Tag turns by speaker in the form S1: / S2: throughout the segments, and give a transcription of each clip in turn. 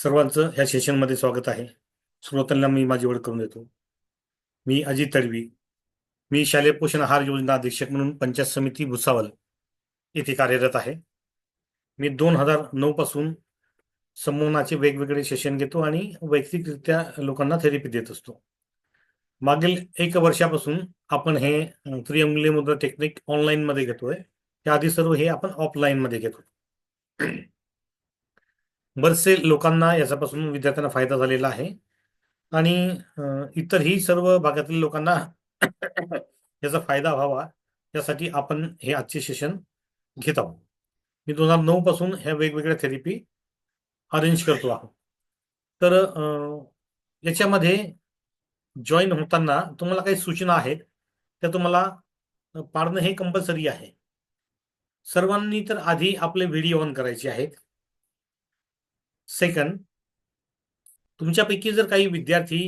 S1: सर्वांचं ह्या सेशनमध्ये स्वागत आहे. श्रोत्यांना मी माझी ओळख करून देतो. मी अजित तडवी. मी शालेय पोषण आहार योजना अधीक्षक म्हणून पंचायत समिती भुसावळ येथे कार्यरत आहे. मी 2009 पासून संमोहनाचे वेगवेगळे सेशन घेतो आणि वैयक्तिकरित्या लोकांना थेरपी देत असतो. मागील 1 वर्षापासून आपण हे त्रिअंगुली मुद्रा टेक्निक ऑनलाईन मध्ये घेतोय. त्याआधी सर्व हे आपण ऑफलाईन मध्ये घेतो. बरेचसे लोकांना याच्यापासून विद्यार्थ्यांना फायदा झालेला आहे आणि इतरही सर्व भागातील लोकांना याचा फायदा व्हावा यासाठी आपण हे आजचे सेशन घेत आहोत. मी 2009 पासून ह्या वेगवेगळ्या थेरपी अरेंज करतो आहोत. तर याच्यामध्ये जॉईन होताना तुम्हाला काही सूचना आहेत त्या तुम्हाला पाळणं हे कंपल्सरी आहे. सर्वांनी तर आधी आपले व्हिडिओ ऑन करायचे आहेत. सेकंड, तुमच्यापैकी जर काही विद्यार्थी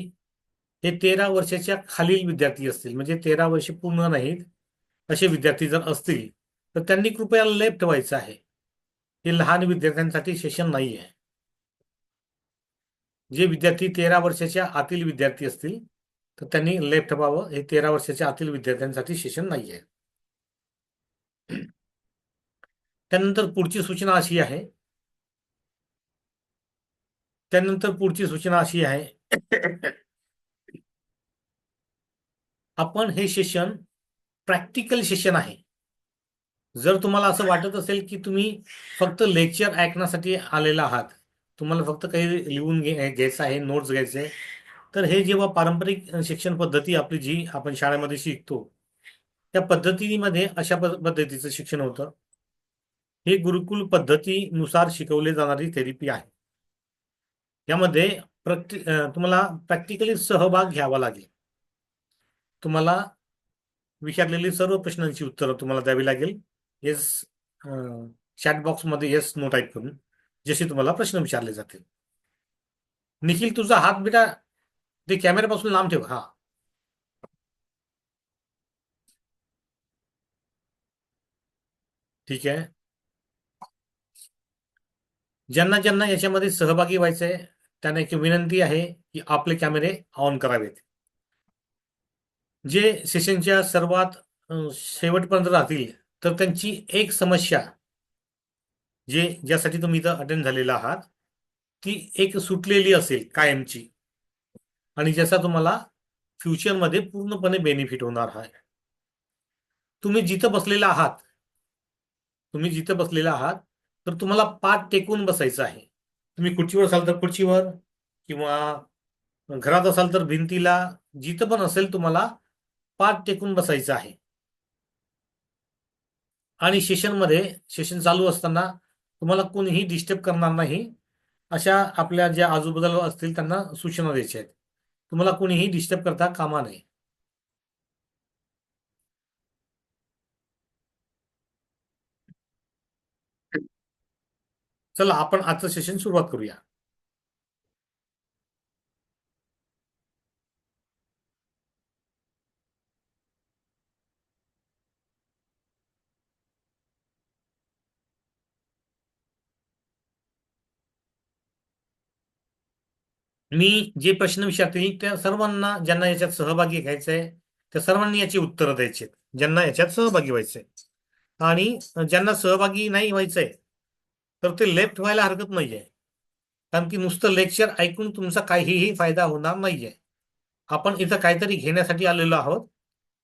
S1: हे 13 वर्षाच्या खालील विद्यार्थी असतील, म्हणजे 13 वर्ष पूर्ण नाहीत असे विद्यार्थी जर असतील तर त्यांनी कृपया लेफ्ट व्हायचं आहे. हे लहान विद्यार्थ्यांसाठी सेशन नाही आहे. जे विद्यार्थी 13 वर्षाच्या आतील विद्यार्थी असतील तर त्यांनी लेफ्ट व्हावं. हे 13 वर्षाच्या आतील विद्यार्थ्यांसाठी सेशन नाही आहे. त्यानंतर पुढची सूचना अशी आहे आपण हे सेशन प्रॅक्टिकल सेशन आहे. जर तुम्हाला असं वाटत असेल की तुम्ही फक्त लेक्चर ऐकण्यासाठी आलेला आहात, तुम्हाला फक्त काही लिहून घ्यायचं आहे, नोट्स घ्यायचे, तर हे जेव्हा पारंपरिक शिक्षण पद्धती आपली जी आपण शाळेमध्ये शिकतो त्या पद्धतीमध्ये अशा पद्धतीचं शिक्षण होतं. हे गुरुकुल पद्धतीनुसार शिकवले जाणारी थेरपी आहे. यामध्ये तुम्हाला प्रॅक्टिकली सहभाग घ्यावा लागेल. तुम्हाला विचारलेली सर्व प्रश्नांची उत्तरं तुम्हाला द्यावी लागेल. येस चॅट बॉक्समध्ये येस नो टाईप करून जसे तुम्हाला प्रश्न विचारले जातील. निखिल, तुझा हात बेटा ते कॅमेऱ्यापासून लांब ठेव. हा, ठीक आहे. ज्यांना ज्यांना याच्यामध्ये सहभागी व्हायचंय त्यांना एक विनंती आहे की आपले कॅमेरे ऑन करावेत. जे सेशनच्या सर्वात शेवटपर्यंत राहतील तर त्यांची एक समस्या ज्यासाठी तुम्ही इथं अटेंड झालेला आहात ती एक सुटलेली असेल कायमची, आणि ज्याचा तुम्हाला फ्युचरमध्ये पूर्णपणे बेनिफिट होणार आहे. तुम्ही जिथं बसलेला आहात तर तुम्हाला पाठ टेकून बसायचं आहे. तुम्ही खुर्चीवर असाल तर खुर्चीवर, किंवा घरात असाल तर भिंतीला, जिथं पण असेल तुम्हाला पाठ टेकून बसायचं आहे. आणि सेशन चालू असताना तुम्हाला कोणीही डिस्टर्ब करणार नाही अशा आपल्या ज्या आजूबाजूला असतील त्यांना सूचना द्यायच्या आहेत. तुम्हाला कोणीही डिस्टर्ब करता कामा नये. चला आपण आजचं सेशन सुरुवात करूया. मी जे प्रश्न विचारतील त्या सर्वांना, ज्यांना याच्यात सहभागी घ्यायचं आहे त्या सर्वांनी याची उत्तरं द्यायची आहेत, ज्यांना याच्यात सहभागी व्हायचंय. आणि ज्यांना सहभागी नाही व्हायचंय तर ते लेफ्ट व्हायला हरकत नाहीये, कारण की नुसतं लेक्चर ऐकून तुमचा काहीही फायदा होणार नाहीये. आपण इथं काहीतरी घेण्यासाठी आलेलो आहोत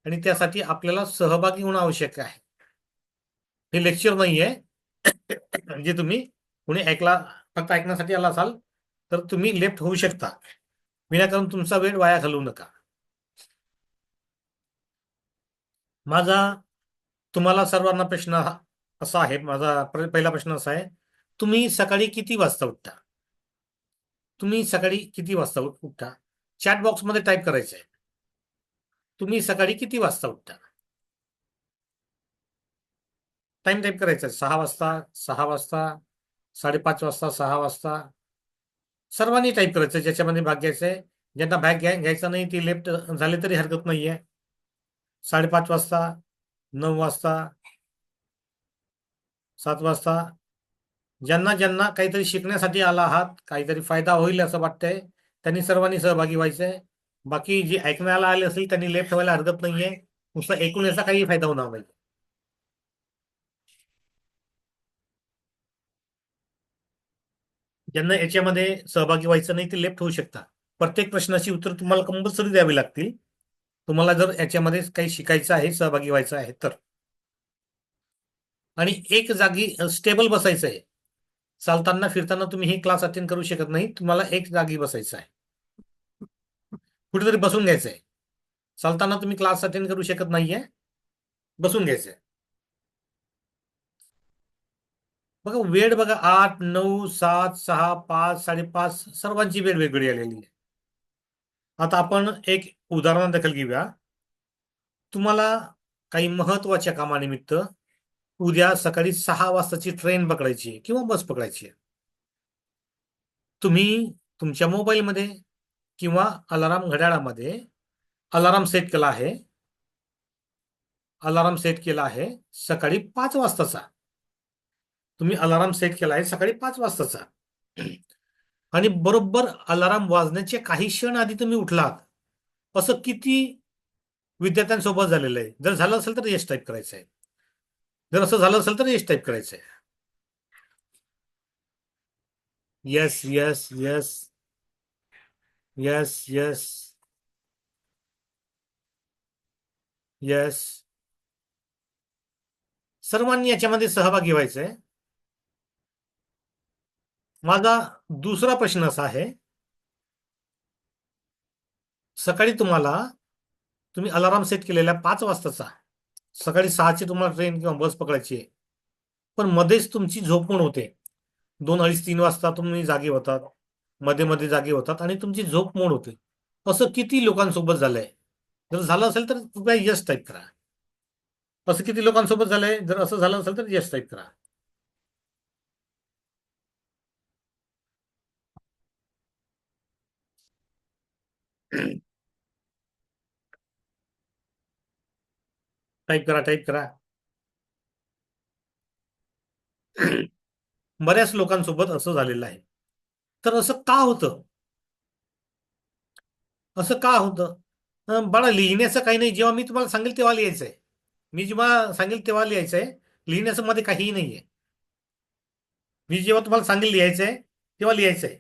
S1: आणि त्यासाठी आपल्याला सहभागी होणं आवश्यक आहे. हे लेक्चर नाहीये जे तुम्ही कोणी फक्त ऐकण्यासाठी आला असाल तर तुम्ही लेफ्ट होऊ शकता. विनाकारण तुमचा वेळ वाया घालवू नका. माझा तुम्हाला सर्वांना प्रश्न असा आहे, माझा पहिला प्रश्न असा आहे, तुम्ही सकाळी किती वाजता उठता? चॅट बॉक्समध्ये टाईप करायचं आहे, तुम्ही सकाळी किती वाजता उठता? टाइम टाईप करायचा आहे. 6 वाजता, 5:30 वाजता, 6 वाजता. सर्वांनी टाईप करायचं, ज्याच्यामध्ये भाग घ्यायचा आहे. ज्यांना भाग घ्यायचा नाही ते लेफ्ट झाले तरी हरकत नाहीये. 5:30 वाजता, 9 वाजता, 7 वाजता, ज्यांना ज्यांना काहीतरी शिकण्यासाठी आला आहात, काहीतरी फायदा होईल असं वाटतंय, त्यांनी सर्वांनी सहभागी व्हायचंय. बाकी जे ऐकण्याला आले असेल त्यांनी लेफ्ट व्हायला हरकत नाहीये. नुसतं ऐकून याचा काही फायदा होणार नाही. ज्यांना याच्यामध्ये सहभागी व्हायचं नाही ते लेफ्ट होऊ शकता. प्रत्येक प्रश्नाची उत्तर तुम्हाला कंपल्सरी द्यावी लागतील. तुम्हाला जर याच्यामध्ये काही शिकायचं आहे, सहभागी व्हायचं आहे तर. आणि एक जागी स्टेबल बसायचं आहे. चालताना फिरताना तुम्ही ही क्लास अटेंड करू शकत नाही. तुम्हाला एक जागी बसायचं आहे. कुठेतरी बसून घ्यायचं आहे. चालताना तुम्ही क्लास अटेंड करू शकत नाहीये. बसून घ्यायचंय. बघा वेळ बघा 8, 9, 7, 6, 5, 5:30 सर्वांची वेळ वेगळी आलेली आहे. आता आपण एक उदाहरण दाखल घेऊया. तुम्हाला काही महत्वाच्या कामानिमित्त उद्या सकाळी 6 वाजताची ट्रेन पकडायची आहे किंवा बस पकडायची आहे. तुम्ही तुमच्या मोबाईलमध्ये किंवा अलाराम घड्याळामध्ये अलाराम सेट केला आहे. अलाराम सेट केला आहे सकाळी 5 वाजताचा. तुम्ही अलाराम सेट केला आहे सकाळी 5 वाजताचा. आणि बरोबर अलाराम वाजण्याचे काही क्षण आधी तुम्ही उठलात. असं किती विद्यार्थ्यांसोबत झालेलं आहे? जर झालं असेल तर येस टाईप करायचं आहे. जर असं झालं असेल तर येस टाईप करायचं आहे. Yes yes yes yes yes yes. सर्वांनी याच्यामध्ये सहभागी व्हायचंय. माझा दुसरा प्रश्न असा आहे, सकाळी तुम्ही अलाराम सेट केलेला 5 वाजताचा, सकाळी 6ची तुम्हाला ट्रेन किंवा बस पकडायची आहे. पण मध्येच तुमची झोप पण होते. 2, 2:30, 3 वाजता तुम्ही जागे होतात. मध्ये मध्ये जागे होतात आणि तुमची झोप मोड होते. असं किती लोकांसोबत झालंय? जर झालं असेल तर कृपया यस टाईप करा. असं किती लोकांसोबत झालंय? जर असं झालं असेल तर यस टाईप करा. टाईप करा, टाईप करा. बऱ्याच लोकांसोबत असं झालेलं आहे. तर असं का होतं? असं का होतं? बाळा लिहिण्याचं काही नाही. जेव्हा मी तुम्हाला सांगेल तेव्हा लिहायचंय. मी जेव्हा सांगेल तेव्हा लिहायचंय. लिहिण्याचं मध्ये काहीही नाहीये. मी जेव्हा तुम्हाला सांगेल लिहायचंय तेव्हा लिहायचंय.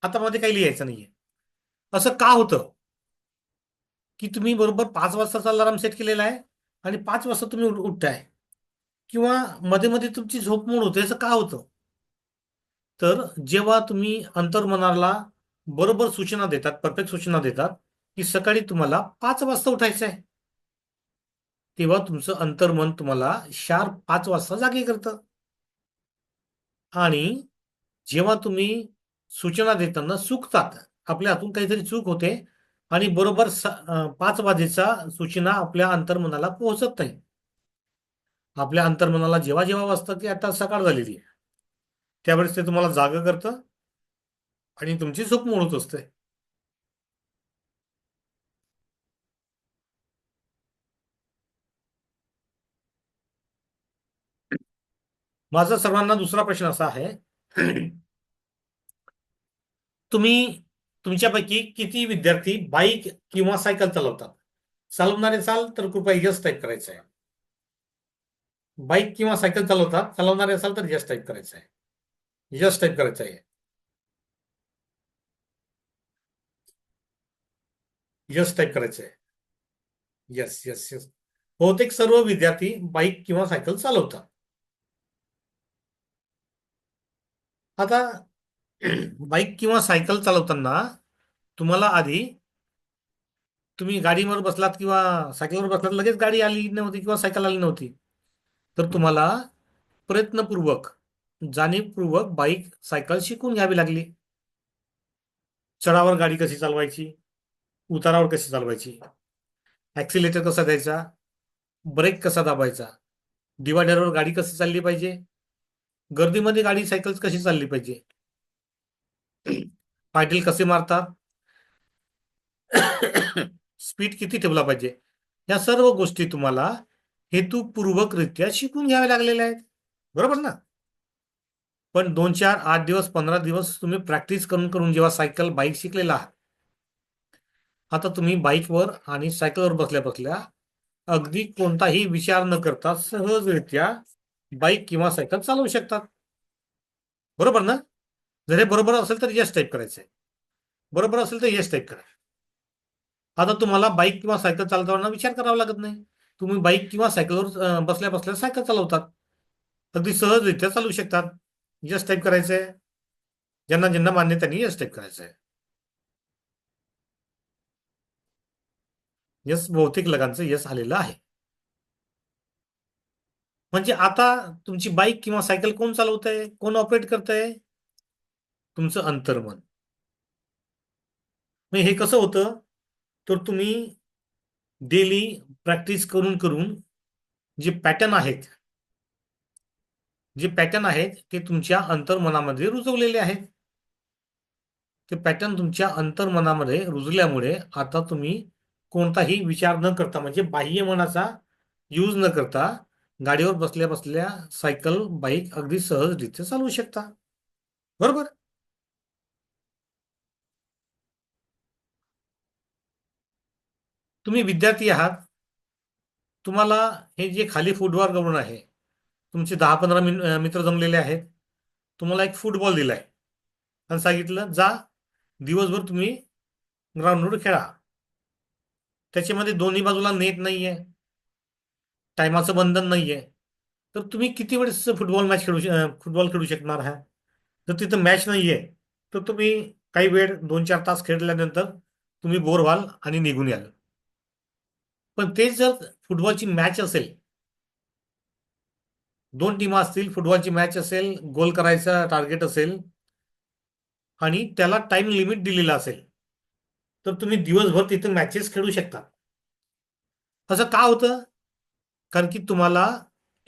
S1: आता मध्ये काही लिहायचं नाहीये. असं का होतं? की तुम्ही बरोबर 5 वाजताचा अलार्म सेट केलेला आहे आणि 5 वाजता तुम्ही उठताय किंवा मध्ये मध्ये तुमची झोप मोड होते. असं का होतं? तर जेव्हा तुम्ही अंतर्मनाला बरोबर सूचना देतात, परफेक्ट सूचना देतात, की सकाळी तुम्हाला 5 वाजता उठायचं आहे, तेव्हा तुमचं अंतर्मन तुम्हाला शार्प 5 वाजता जागे करतं. आणि जेव्हा तुम्ही सूचना देताना चुकतात, आपल्या हातून काहीतरी चूक होते आणि बरोबर 5 वाजेचा सूचना आपल्या अंतर्मनाला पोहोचत नाही. आपल्या अंतर्मनाला जेव्हा जेव्हा वाटतं की आता सकाळ झालेली आहे, त्यावेळेस ते तुम्हाला जागं करतं आणि तुमची झोप मोड होत असते. माझा सर्वांना दुसरा प्रश्न असा आहे, तुम्ही तुमच्यापैकी किती विद्यार्थी बाईक किंवा सायकल चालवतात? चालवणारे असाल तर कृपया यस टाईप करायचं आहे. बाईक किंवा सायकल चालवतात, चालवणारे असाल तर यस टाईप करायचं आहे. यस टाईप करायचं आहे. यस टाईप करायचं आहे. Yes yes yes. बहुतेक सर्व विद्यार्थी बाईक किंवा सायकल चालवतात. आता बाईक किंवा सायकल चालवताना तुम्हाला आधी, तुम्ही गाडीवर बसलात किंवा सायकलवर बसलात, लगेच गाडी आली नव्हती किंवा सायकल आली नव्हती. तर तुम्हाला प्रयत्नपूर्वक, जाणीवपूर्वक बाईक सायकल शिकून घ्यावी लागली. चढावर गाडी कशी चालवायची, उतारावर कशी चालवायची, ऍक्सिलेटर कसा द्यायचा, ब्रेक कसा दाबायचा, डिवायडरवर गाडी कशी चालली पाहिजे, गर्दीमध्ये गाडी सायकल कशी चालली पाहिजे, पायडल कसे मारतात, स्पीड किती ठेवला पाहिजे, या सर्व गोष्टी तुम्हाला हेतुपूर्वकरित्या शिकून घ्याव्या लागलेल्या आहेत. बरोबर ना? पण 2-4 8 दिवस 15 दिवस तुम्ही प्रॅक्टिस करून करून जेव्हा बाईक शिकलेला आहात, आता तुम्ही बाईकवर आणि सायकलवर बसल्या बसल्या अगदी कोणताही विचार न करता सहजरित्या बाईक किंवा सायकल चालवू शकतात. बरोबर ना? जर हे बरोबर असेल तर येस टाईप करायचंय. बरोबर असेल तर येस टाईप करा. आता तुम्हाला बाईक किंवा सायकल चालवताना विचार करावा लागत नाही. तुम्ही बाईक किंवा सायकलवर बसल्या बसल्या सायकल चालवतात. अगदी सहजरित्या चालू शकतात. येस टाईप करायचंय. ज्यांना ज्यांना मान्य त्यांनी येस टाईप करायचंय. येस बहुतेक लगांचं येस आलेलं आहे. म्हणजे आता तुमची बाईक किंवा सायकल कोण चालवतंय? कोण ऑपरेट करतंय? तुमचं अंतर्मन. मग हे कसं होतं? तर तुम्ही डेली प्रॅक्टिस करून करून जे पॅटर्न आहेत, ते तुमच्या अंतर्मनामध्ये रुजवलेले आहेत. ते पॅटर्न तुमच्या अंतर्मनामध्ये रुजल्यामुळे आता तुम्ही कोणताही विचार न करता म्हणजे बाह्य मनाचा यूज न करता गाडीवर बसल्या बसल्या सायकल बाईक अगदी सहजरित्या चालवू शकता. बरोबर. तुम्ही विद्यार्थी आहात. तुम्हाला हे जे खाली फुटबॉल ग्राउंड आहे, तुमचे 10-15 मित्र जमलेले आहेत. तुम्हाला एक फुटबॉल दिलाय आणि सांगितलं जा दिवसभर तुम्ही ग्राउंडवर खेळा. त्याच्यामध्ये दोन्ही बाजूला नेट नाहीये, टायमाचं बंधन नाहीये. तर तुम्ही किती वेळेस फुटबॉल खेळू शकणार आहात? जर तिथं मॅच नाहीये तर तुम्ही काही वेळ 2-4 तास खेळल्यानंतर तुम्ही बोर व्हाल आणि निघून याल. पण तेच जर फुटबॉलची मॅच असेल, 2 टीमा असतील, फुटबॉलची मॅच असेल, गोल करायचा टार्गेट असेल आणि त्याला टाइम लिमिट दिलेला असेल, तर तुम्ही दिवसभर तिथे मॅचेस खेळू शकता. असं का होतं? कारण की तुम्हाला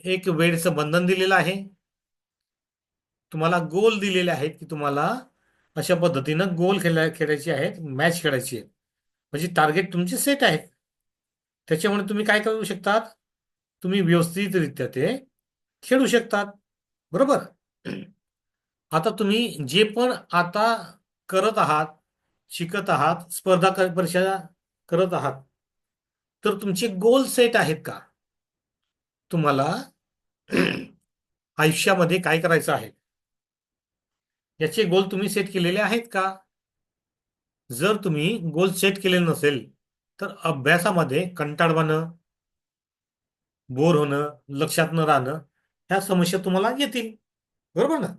S1: एक वेळेचं बंधन दिलेलं आहे. तुम्हाला गोल दिलेले आहेत की तुम्हाला अशा पद्धतीनं खेळायचे आहेत, मॅच खेळायची आहे. म्हणजे टार्गेट तुमचे सेट आहेत. त्याच्यामुळे तुम्ही काय करू शकतात? तुम्ही व्यवस्थितरित्या ते खेळू शकतात. बरोबर. आता तुम्ही जे पण आता करत आहात, शिकत आहात, परीक्षा करत आहात, तर तुमचे गोल सेट आहेत का? तुम्हाला आयुष्यामध्ये काय करायचं आहे याचे गोल तुम्ही सेट केलेले आहेत का? जर तुम्ही गोल सेट केले नसेल तर अभ्यासामध्ये कंटाळवाणं, बोर होणं, लक्षात न राहणं ह्या समस्या तुम्हाला येतील. बरोबर ना?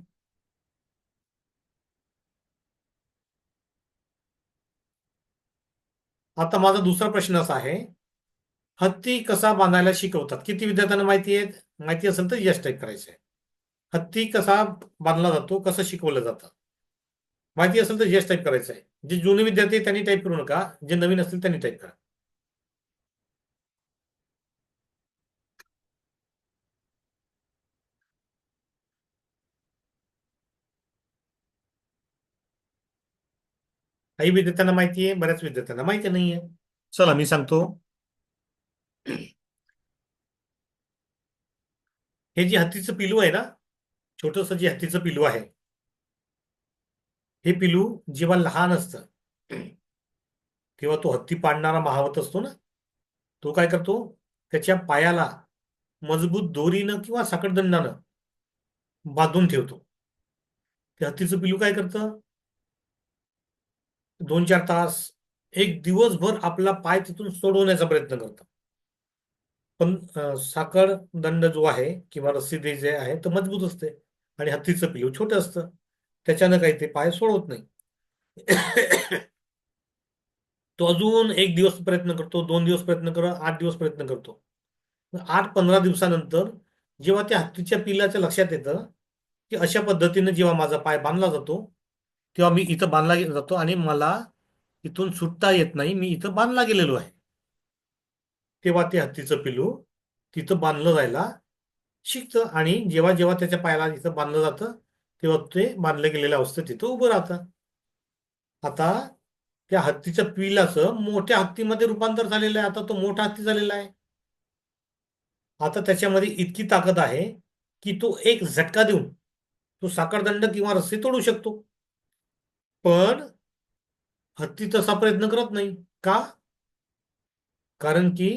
S1: आता माझा दुसरा प्रश्न असा आहे, हत्ती कसा बांधायला शिकवतात? किती विद्यार्थ्यांना माहिती आहे? माहिती असेल तर यस टाईप करायचं आहे. हत्ती कसा बांधला जातो, कसं शिकवलं जातं? माहिती असेल तर यस टाईप करायचं आहे. जे जुने विद्यार्थी आहेत त्यांनी टाईप करू नका. जे नवीन असतील त्यांनी टाईप करा. काही विद्यार्थ्यांना माहिती आहे, बऱ्याच विद्यार्थ्यांना माहिती नाहीये. चला मी सांगतो. हे जे हत्तीचं पिलू आहे ना, छोटंसं जे हत्तीचं पिलू आहे, हे पिलू जेव्हा लहान असतं तेव्हा तो हत्ती पाळणारा महावत असतो ना, तो काय करतो? त्याच्या पायाला मजबूत दोरीनं किंवा साखळदंडानं बांधून ठेवतो. ते हत्तीचं पिलू काय करतं? 2-4 तास, एक दिवसभर आपला पाय तिथून सोडवण्याचा प्रयत्न करतं. पण साखळ दंड जो आहे किंवा रस्सी ते जे आहे तर मजबूत असते आणि हत्तीचं पिलू छोटं असतं. त्याच्यानं काही ते पाय सोडवत नाही. तो अजून 1 दिवस प्रयत्न करतो, 2 दिवस प्रयत्न करतो, 8 दिवस प्रयत्न करतो. 8-15 दिवसानंतर जेव्हा त्या हत्तीच्या पिलाच्या लक्षात येतं की अशा पद्धतीने जेव्हा माझा पाय बांधला जातो तेव्हा मी इथं बांधला जातो आणि मला इथून सुटता येत नाही, मी इथं बांधला गेलेलो आहे. तेव्हा ते हत्तीचं पिलू तिथं बांधलं जायला शिकतं आणि जेव्हा जेव्हा त्याच्या पायाला तिथं बांधलं जातं तेव्हा ते बांधलं गेलेल्या अवस्थेत तिथं उभं राहतं. आता त्या हत्तीच्या पिलाचं मोठ्या हत्तीमध्ये रूपांतर झालेलं आहे. आता तो मोठा हत्ती झालेला आहे. आता त्याच्यामध्ये इतकी ताकद आहे की तो एक झटका देऊन तो साखळदंड किंवा रस्सी तोडू शकतो. पण हत्ती तसा प्रयत्न करत नाही. का? कारण की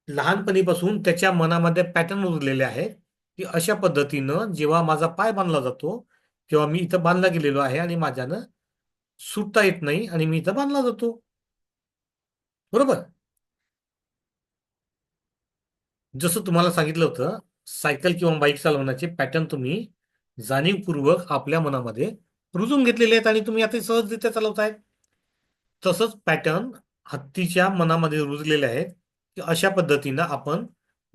S1: लहानपणीपासून त्याच्या मनामध्ये पॅटर्न उरलेले आहेत, की अशा पद्धतीनं जेव्हा माझा पाय बांधला जातो, तेव्हा मी इथं बांधला गेलेलो आहे आणि माझ्यानं सुटता येत नाही आणि मी इथं बांधला जातो. बरोबर? जसं तुम्हाला सांगितलं होतं, सायकल किंवा बाईक चालवण्याचे पॅटर्न तुम्ही जाणीवपूर्वक आपल्या मनामध्ये रुजून घेतलेले आहेत आणि तुम्ही आता सहजरित्या चालवताय. तसंच पॅटर्न हत्तीच्या मनामध्ये रुजलेले आहेत, की अशा पद्धतीनं आपण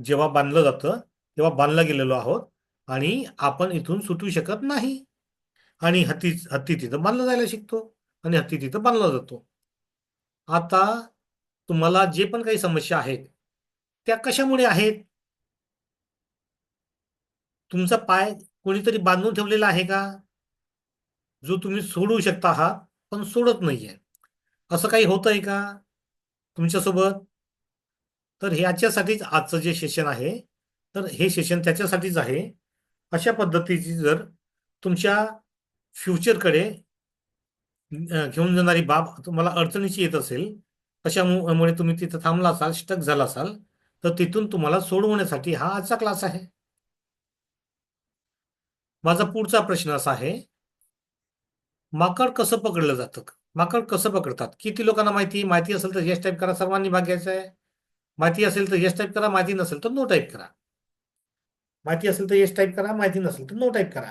S1: जेव्हा बांधलं जातं, तेव्हा बांधला गेलेलो आहोत आणि आपण इथून सुटू शकत नाही. आणि हत्ती तिथं बांधला जायला शिकतो आणि हत्ती तिथं बांधला जातो. आता तुम्हाला जे पण काही समस्या आहेत, त्या कशामुळे आहेत? तुमचा पाय कोणीतरी बांधून ठेवलेला आहे का? जो तुम्ही सोडू शकता आहात, पण सोडत नाहीये. असं काही होतंय का तुमच्यासोबत? तर ह्याच्यासाठीच आजचं जे सेशन आहे, तर हे सेशन त्याच्यासाठीच आहे. अशा पद्धतीची जर तुमच्या फ्युचरकडे घेऊन जाणारी बाब तुम्हाला अडचणीची येत असेल, कशामुळे तुम्ही तिथं थांबला असाल, स्टक झाला असाल, तर तिथून तुम्हाला सोडवण्यासाठी हा आजचा क्लास आहे. माझा पुढचा प्रश्न असा आहे, माकड कसं पकडलं जातं? माकड कसं पकडतात? किती लोकांना माहिती असेल तर येस टाईप करा, सर्वांनी भाग घ्यायचा आहे. माहिती असेल तर येस टाईप करा, माहिती नसेल तर नो टाईप करा. माहिती असेल तर येस टाईप करा, माहिती नसेल तर नो टाईप करा.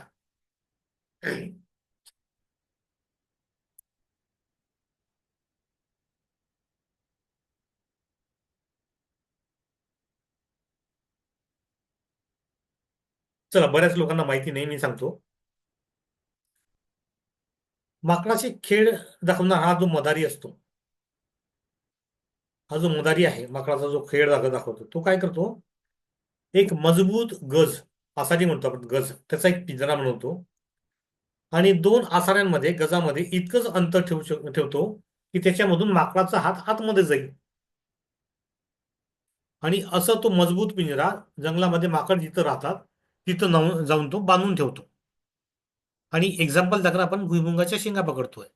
S1: चला, बऱ्याच लोकांना माहिती नाही, मी सांगतो. माकडाचे खेळ दाखवणारा हा जो मदारी असतो, हा जो मदारी आहे, माकडाचा जो खेळ दाखवतो, तो काय करतो? एक मजबूत गज, आसारी म्हणतो आपण, गज, त्याचा एक पिंजरा बनवतो आणि दोन आसाऱ्यांमध्ये, गजामध्ये इतकंच अंतर ठेवतो की त्याच्यामधून माकडाचा हात आतमध्ये जाईल. आणि असं तो मजबूत पिंजरा जंगलामध्ये माकड जिथं राहतात तिथं जाऊन तो बांधून ठेवतो. आणि एक्झाम्पल दाखला, आपण भुईमुंगाच्या शेंगा पकडतोय,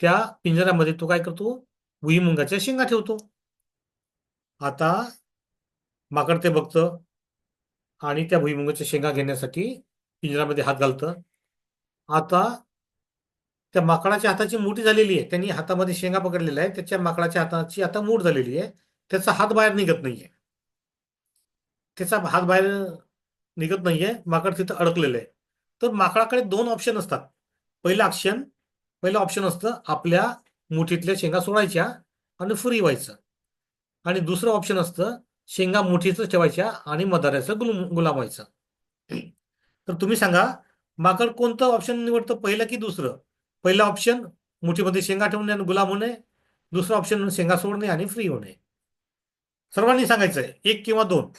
S1: त्या पिंजऱ्यामध्ये तो काय करतो? भुईमुंगाच्या शेंगा ठेवतो. आता माकड ते बघतं आणि त्या भुईमुगाच्या शेंगा घेण्यासाठी पिंजऱ्यामध्ये हात घालतं. आता त्या माकडाच्या हाताची मुठी झालेली आहे, त्यांनी हातामध्ये शेंगा पकडलेल्या आहे, त्याच्या माकडाच्या हाताची आता मूठ झालेली आहे, त्याचा हात बाहेर निघत नाहीये. त्याचा हात बाहेर निघत नाहीये, माकड तिथं अडकलेलं आहे. तर माकडाकडे दोन ऑप्शन असतात. पहिलं ऑप्शन पहिलं ऑप्शन असतं आपल्या मुठीतल्या शेंगा सोडायच्या आणि फ्री व्हायचं. आणि दुसरं ऑप्शन असतं शेंगा मुठीतच ठेवायच्या आणि मदाऱ्याचं गुलाम व्हायचं. तर तुम्ही सांगा, माकड कोणतं ऑप्शन निवडतं, पहिलं की दुसरं? पहिलं ऑप्शन मुठीमध्ये शेंगा ठेवणे आणि गुलाम होणे, दुसरं ऑप्शन शेंगा सोडणे आणि फ्री होणे. सर्वांनी सांगायचंय, एक किंवा दोन.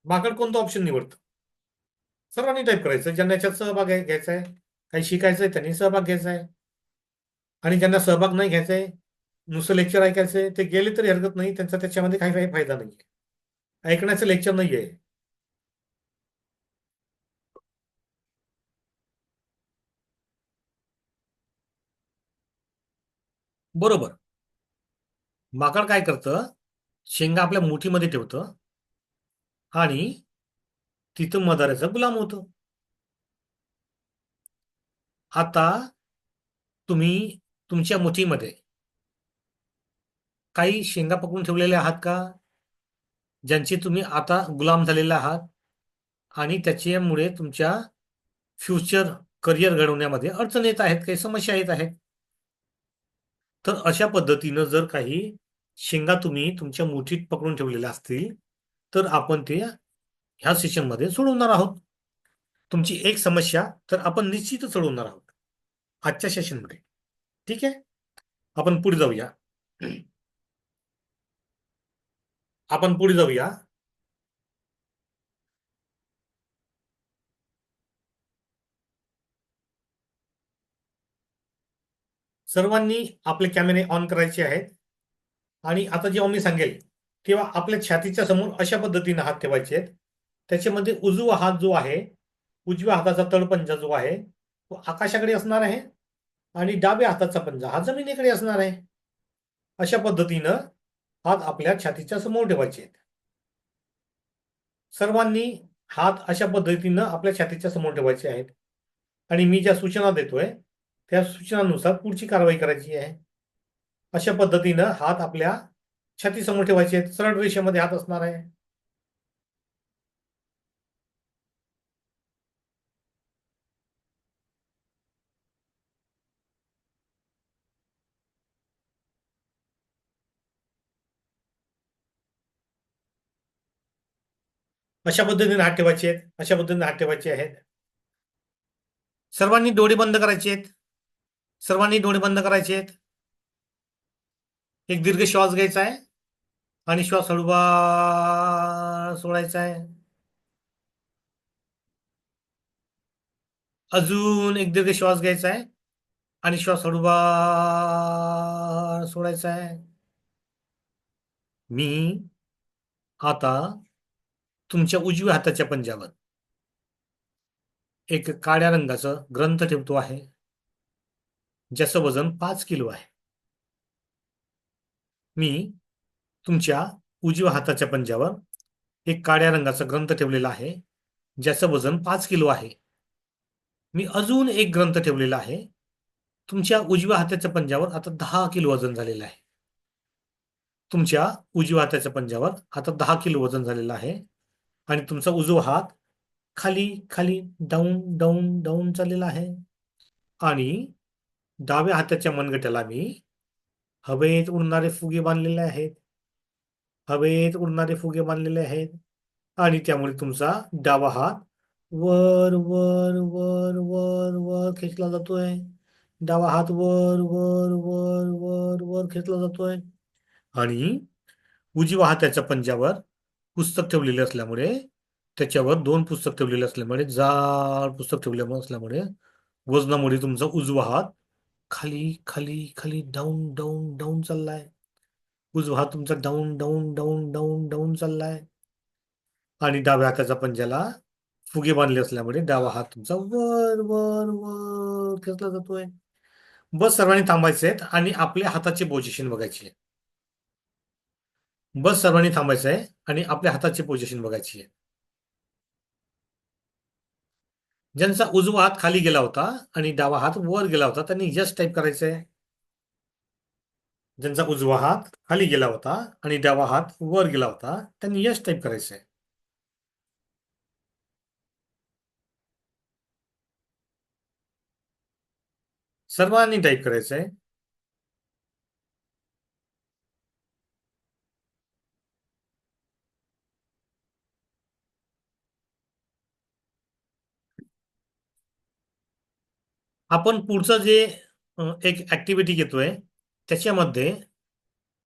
S1: माकड कोणतं ऑप्शन निवडतं? सर्वांनी टाईप करायचं. ज्यांना याच्यात सहभाग घ्यायचा आहे, काही शिकायचंय, त्यांनी सहभाग घ्यायचा आहे. आणि ज्यांना सहभाग नाही घ्यायचाय, नुसतं लेक्चर ऐकायचंय, ते गेले तरी हरकत नाही, त्यांचा त्याच्यामध्ये काही फायदा नाही. ऐकण्याचं लेक्चर नाहीये. बरोबर. माकड काय करतं? शेंगा आपल्या मुठीमध्ये ठेवतं आणि तिथं मदाराचा गुलाम होतो. आता तुम्ही तुमच्या मुठीमध्ये काही शेंगा पकडून ठेवलेले आहात का? ज्यांची तुम्ही आता गुलाम झालेले आहात आणि त्याच्यामुळे तुमच्या फ्युचर करिअर घडवण्यामध्ये अडचण येत आहेत, काही समस्या येत आहेत. तर अशा पद्धतीनं जर काही शेंगा तुम्ही तुमच्या मुठीत पकडून ठेवलेल्या असतील, तर आपण ते ह्या सेशनमध्ये सोडवणार आहोत. तुमची एक समस्या तर आपण निश्चितच सोडवणार आहोत आजच्या सेशनमध्ये. ठीक आहे, आपण पुढे जाऊया. आपण पुढे जाऊया. सर्वांनी आपले कॅमेरे ऑन करायचे आहेत आणि आता जेव्हा मी सांगेल तेव्हा आपल्या छातीच्या समोर अशा पद्धतीने हात ठेवायचे आहेत त्याच्यामध्ये उजवा हात जो आहे, उजव्या हाताचा तळपंजा जो आहे तो आकाशाकडे असणार आहे आणि डाव्या हाताचा पंजा हा जमिनीकडे असणार आहे. अशा पद्धतीनं हात आपल्या छातीच्या समोर ठेवायचे आहेत. सर्वांनी हात अशा पद्धतीनं आपल्या छातीच्या समोर ठेवायचे आहेत आणि मी ज्या सूचना देतोय त्या सूचनानुसार पुढची कारवाई करायची आहे. अशा पद्धतीनं हात आपल्या छातीसमोर ठेवायचे आहेत. सरळ रेषेमध्ये हात असणार आहे. अशा पद्धतीने हात ठेवायचे आहेत. अशा पद्धतीने हात ठेवायचे आहेत. सर्वांनी डोळे बंद करायचे आहेत. सर्वांनी डोळे बंद करायचे आहेत. एक दीर्घ श्वास घ्यायचा आहे आणि श्वास हळूवार सोडायचा आहे. अजून एक दीर्घ श्वास घ्यायचा आहे आणि श्वास हळूवार सोडायचा आहे. मी आता तुमच्या उजव्या हाताच्या पंजावर एक काळ्या रंगाचं ग्रंथ ठेवतो आहे, ज्याचं वजन 5 किलो आहे. मी तुमच्या उजव्या हाताच्या पंजावर एक काळ्या रंगाचा ग्रंथ ठेवलेला आहे, ज्याचं वजन 5 किलो आहे. मी अजून एक ग्रंथ ठेवलेला आहे. तुमच्या उजव्या हाताच्या पंजावर आता 10 किलो वजन झालेलं आहे. तुमच्या उजव्या हाताच्या पंजावर आता 10 किलो वजन झालेलं आहे आणि तुमचा उजवा हात खाली खाली डाऊन डाऊन डाऊन चाललेला आहे आणि डाव्या हाताच्या मनगटाला मी हवेत उडणारे फुगे बांधलेले आहेत. हवेत उडणारे फुगे बांधलेले आहेत आणि त्यामुळे तुमचा डावा हात वर वर वर वर वर खेचला जातोय. डावा हात वर वर वर वर वर खेचला जातोय आणि उजव्या हाताच्या पंजावर पुस्तक ठेवलेले असल्यामुळे त्याच्यावर दोन पुस्तक ठेवलेले असल्यामुळे जाड पुस्तक ठेवल्यामुळे असल्यामुळे वजनामुळे तुमचा उजवा हात खाली खाली खाली डाऊन डाऊन डाऊन चाललाय. उजवा हात तुमचा down down down down down चाललाय आणि डाव्या हाताच्या पंजाला फुगे बांधले असल्यामुळे डावा हात तुमचा वर वर वर खेचला जातोय. बस सर्वांनी थांबायचे आहेत आणि आपल्या हाताची पोझिशन बघायची आहे. बस सर्वांनी थांबायचं आहे आणि आपल्या हाताची पोझिशन बघायची आहे. ज्यांचा उजवा हात खाली गेला होता आणि डावा हात वर गेला होता त्यांनी यस टाईप करायचंय. ज्यांचा उजवा हात खाली गेला होता आणि डावा हात वर गेला होता त्यांनी यस टाईप करायचंय. सर्वांनी टाईप करायचंय. आपण पुढचं जे एक ऍक्टिव्हिटी घेतोय त्याच्यामध्ये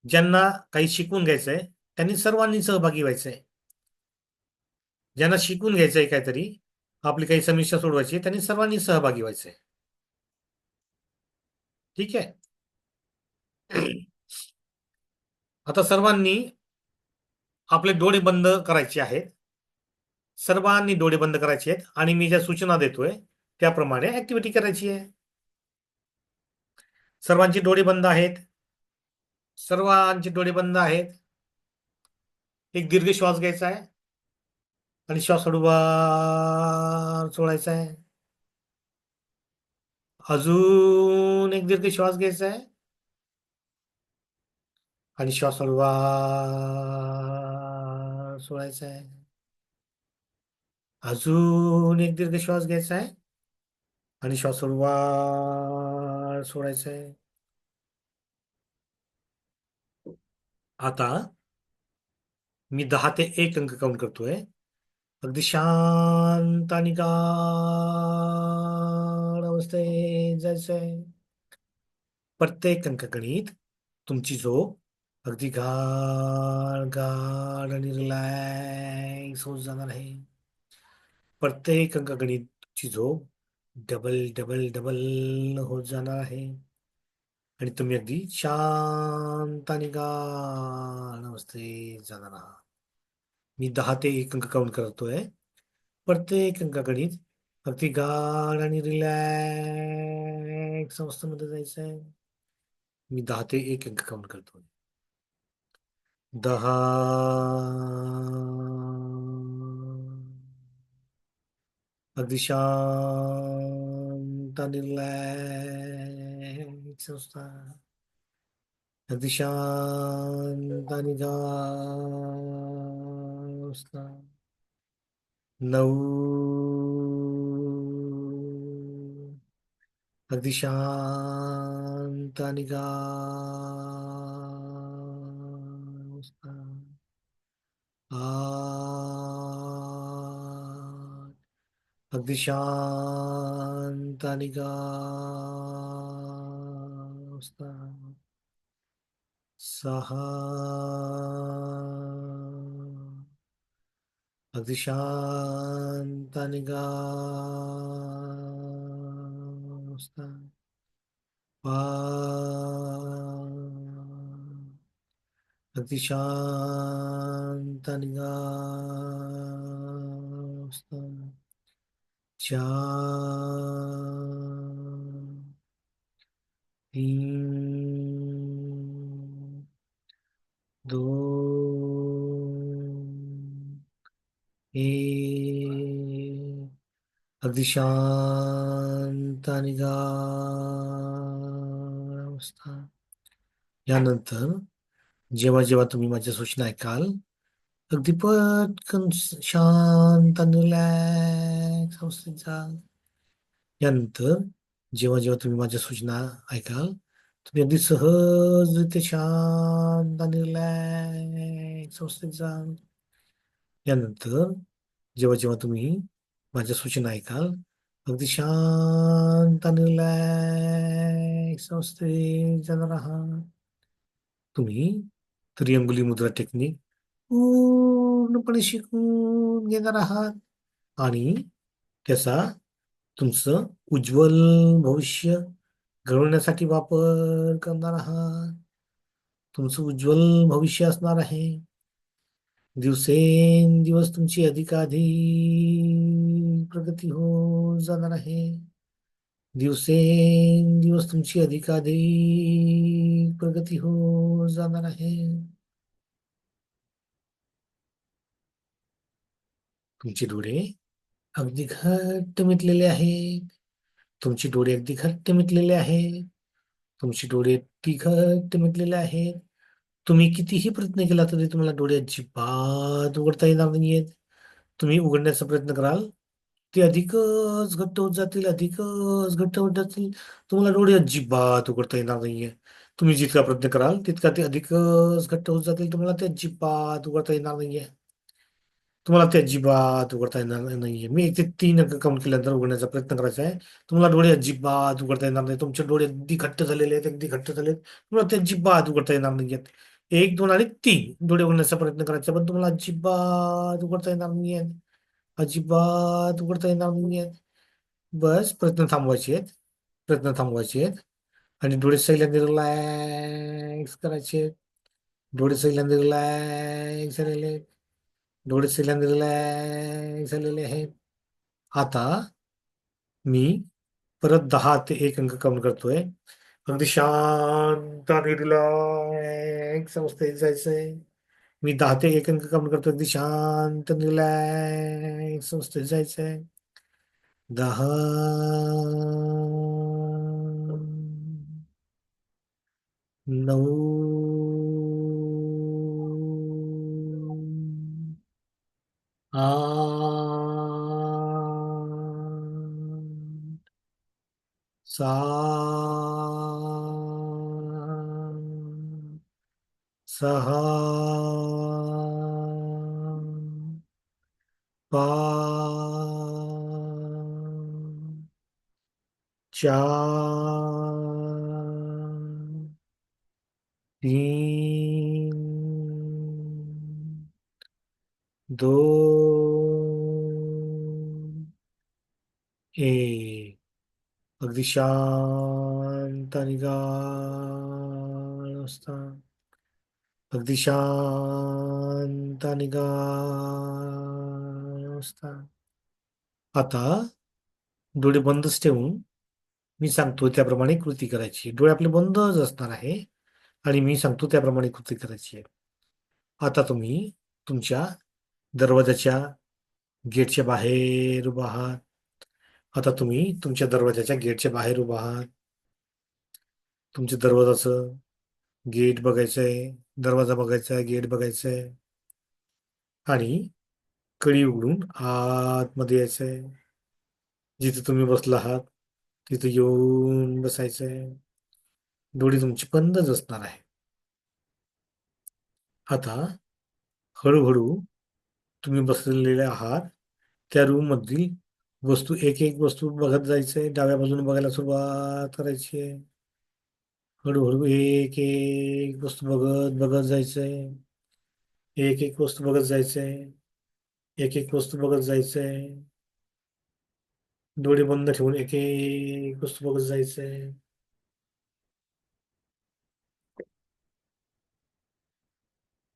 S1: ज्यांना काही शिकून घ्यायचंय त्यांनी सर्वांनी सहभागी व्हायचंय. ज्यांना शिकून घ्यायचंय काहीतरी, आपली काही समस्या सोडवायची त्यांनी सर्वांनी सहभागी व्हायचंय. ठीक आहे. आता सर्वांनी आपले डोळे बंद करायचे आहेत. सर्वांनी डोळे बंद करायचे आहेत आणि मी ज्या सूचना देतोय त्याप्रमाणे ऍक्टिव्हिटी करायची आहे. सर्वांचे डोळे बंद आहेत. सर्वांचे डोळे बंद आहेत. एक दीर्घ श्वास घ्यायचा आहे आणि श्वास हळूवार सोडायचा आहे. अजून एक दीर्घ श्वास घ्यायचा आहे आणि श्वास हळूवार सोडायचा आहे. अजून एक दीर्घ श्वास घ्यायचा आहे आणि श्वास हळूवार सोडायचा आहे. आता मी 10 ते 1 अंक काउंट करतोय. अगदी शांत आणि गाढ अवस्थेत जायचंय. प्रत्येक अंकगणित तुमची झोप अगदी गाढ गाढ आणि रिलॅक्स होत जाणार आहे. प्रत्येक अंकगणितची झोप डबल डबल डबल होत जाणार आहे आणि तुम्ही अगदी शांत आणि गाढ अवस्थेत जाणार आहात. मी 10 ते 1 अंक काउंट करतोय. प्रत्येक अंकाकडे अगदी गाढ आणि रिलॅक्स अवस्थेमध्ये जायचं आहे. मी 10 ते 1 अंक काउंट करतोय. 10, अगदी शांत आणि रिलॅक्स अवस्था. अगदी शांत आणि गाढ अवस्था. 9, अगदी शांत आणि गाढ अवस्था. 8, अगदी शांत आणि गाढ अवस्था. 6, अगदी शांत आणि गाढ अवस्था. 5, अगदी शांत आणि गाढ अवस्था. 4, 3, 2, 1, अगदी शांत आणि गाढ अवस्था. यानंतर जेव्हा जेव्हा तुम्ही माझ्या सूचना ऐकाल, अगदी पटकन शांत आणि रिलॅक्स अवस्थेत जाल. यानंतर जेव्हा जेव्हा तुम्ही माझ्या सूचना ऐकाल, तुम्ही अगदी सहजरित्या शांत आणि रिलॅक्स अवस्थेत जाल. यानंतर जेव्हा जेव्हा तुम्ही माझ्या सूचना ऐकाल, अगदी शांत आणि रिलॅक्स अवस्थेत जाणार आहात. तुम्ही त्रिअंगुली मुद्रा टेक्निक पूर्णपणे शिकून घेणार आहात आणि त्याचा तुमचं उज्ज्वल भविष्य घडवण्यासाठी वापर करणार आहात. तुमचं उज्ज्वल भविष्य असणार आहे. दिवसेंदिवस तुमची अधिकाधिक प्रगती होत जाणार आहे. दिवसेंदिवस तुमची अधिकाधिक प्रगती होत जाणार आहे. तुमचे डोळे अगदी घट्ट मिटलेले आहेत. तुमचे डोळे अगदी घट्ट मिटलेले आहेत. तुमचे डोळे अगदी घट्ट मिटलेले आहेत. तुम्ही कितीही प्रयत्न केला तरी तुम्हाला डोळे अजिबात उघडता येणार नाहीयेत. तुम्ही उघडण्याचा प्रयत्न कराल, ते अधिकच घट्ट होत जातील, अधिकच घट्ट होत जातील. तुम्हाला डोळे अजिबात उघडता येणार नाहीये. तुम्ही जितका प्रयत्न कराल, तितका ते अधिकच घट्ट होत जातील. तुम्हाला ते अजिबात उघडता येणार नाहीये. तुम्हाला ते अजिबात उघडता येणार नाहीये. मी 1 ते 3 अंक काउंट केल्यानंतर उघडण्याचा प्रयत्न करायचा आहे. तुम्हाला डोळे अजिबात उघडता येणार नाही. तुमचे डोळे अगदी घट्ट झालेले आहेत, अगदी घट्ट झालेत. तुम्हाला ते अजिबात उघडता येणार नाहीयेत. 1, 2 आणि 3 डोळे उघडण्याचा प्रयत्न करायचा, पण तुम्हाला अजिबात उघडता येणार नाहीये. अजिबात उघडता येणार नाहीये. बस प्रयत्न थांबवायचे आहेत. प्रयत्न थांबवायचे आहेत. आणि डोळे सैलांनी रिलॅक्स करायचे. डोळे सैलांनी रिलॅक्स झालेले आहेत. डोळे सैलांनी रिलॅक्स झालेले आहेत. आता मी परत 10 ते 1 अंक काउंट करतोय. अगदी शांत आणि रिलॅक्स अवस्थेत जायचंय. मी 10 ते 1 अंक काउंट करतोय. अगदी शांत आणि रिलॅक्स अवस्थेत जायचंय. 10, 9, 8, 7, 6, 5, 4, 3, 2, 1. अगदी शांत आणि गाढ अवस्था. अगदी शांत आणि गाढ. आता डोळे बंदच ठेवून मी सांगतो त्याप्रमाणे कृती करायची. डोळे आपले बंदच असणार आहे आणि मी सांगतो त्याप्रमाणे कृती करायची आहे. आता तुम्ही तुमच्या दरवाजाच्या गेटच्या बाहेर उभा आहात. आता तुम्ही तुमच्या दरवाजाच्या गेटच्या बाहेर उभा आहात. तुमच्या दरवाजाचं गेट बघायचंय, दरवाजा बघायचा गेट बघायचंय आणि कडी उघडून आतमध्ये यायचंय. जिथे तुम्ही बसला आहात तिथे येऊन बसायचंय. डोळे तुमची बंदच असणार आहे. आता हळूहळू तुम्ही बसलेले आहात त्या रूम मधील वस्तू एक एक वस्तू बघत जायचंय. डाव्या बाजूने बघायला सुरुवात करायची आहे. हळूहळू एक एक वस्तू बघत बघत जायचंय. एक एक वस्तू बघत जायचंय. एक एक वस्तू बघत जायचंय. डोळे बंद ठेवून एक एक वस्तू बघत जायचंय.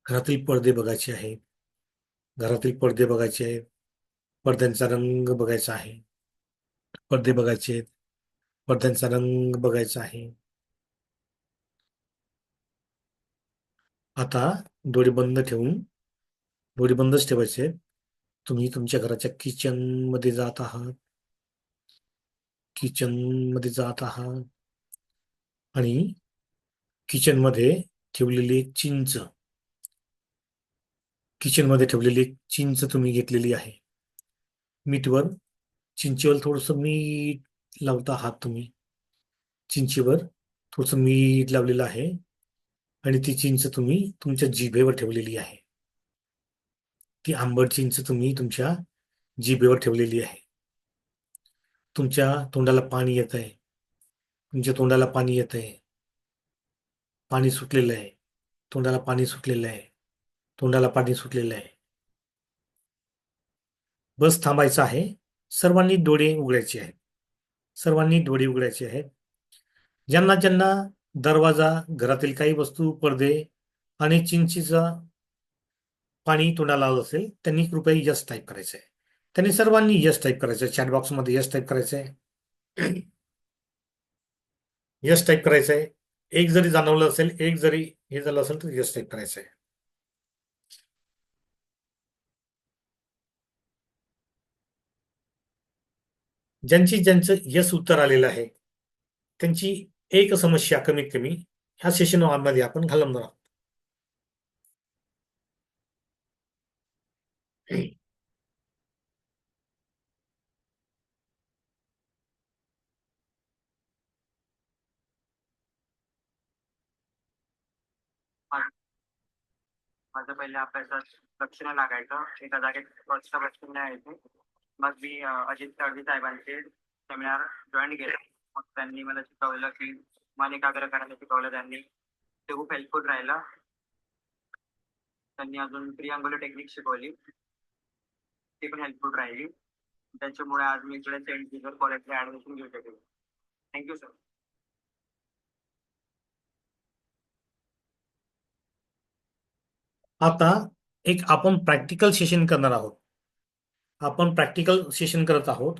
S1: घरातील पडदे बघायचे आहेत. घरातील पडदे बघायचे आहेत. पडद्यांचा रंग बघायचा आहे. पडदे बघायचे आहेत. पडद्यांचा रंग बघायचा आहे. आता डोळे बंद ठेवून डोळे बंदच ठेवायचे आहेत. तुम्ही तुमच्या घराच्या किचन मध्ये जात आहात. किचन मध्ये जात आहात आणि किचन मध्ये ठेवलेली एक चिंच किचन मध्ये ठेवलेली एक चिंच तुम्ही घेतलेली आहे. मीठवर चिंचेवर थोडस मीठ लावता आहात तुम्ही. चिंचेवर थोडस मीठ लावलेलं आहे आणि ती चिंच तुम्ही तुमच्या जिभेवर ठेवलेली आहे. ती आंबट चिंच तुम्ही तुमच्या जिभेवर ठेवलेली आहे. तुमच्या तोंडाला पाणी येत आहे. तुमच्या तोंडाला पाणी येत आहे. पाणी सुटलेलं आहे. तोंडाला पाणी सुटलेलं आहे. तोंडाला पाणी सुटलेलं आहे. बस थांबायचं आहे. सर्वांनी डोळे उघडायचे आहेत. सर्वांनी डोळे उघडायचे आहेत. ज्यांना ज्यांना दरवाजा, घरातील काही वस्तू, पडदे आणि चिंचीचा पाणी तोंडाला आलं असेल त्यांनी कृपया यस टाईप करायचं आहे. त्यांनी सर्वांनी यस टाईप करायचं आहे. चॅट बॉक्समध्ये यस टाईप करायचं आहे. यस टाईप करायचं आहे. एक जरी जाणवलं असेल, एक जरी हे झालं असेल तर यस टाईप करायचं आहे. ज्यांचं यस उत्तर आलेलं आहे त्यांची एक समस्या कमीत कमी ह्या सेशनमध्ये आपण घालवणार आहोत.
S2: माझं पहिले अभ्यासात लक्ष नाही लागायचं. एका जागेत स्पष्ट बसून नाही यायचे. मग मी अजित तडवी साहेबांचे सेमिनार जॉईन केले. मग त्यांनी मला शिकवलं की मन एकाग्र करायला शिकवलं त्यांनी. ते खूप हेल्पफुल राहिलं. त्यांनी अजून त्रिअंगुलर टेक्निक शिकवली. ती पण हेल्पफुल राहिली. त्याच्यामुळे आज मी इकडे सेंट जिझस कॉलेजला ऍडमिशन घेऊ शकलो. Thank you sir.
S1: आता एक आपण प्रॅक्टिकल सेशन करणार आहोत. आपण प्रॅक्टिकल सेशन करत आहोत.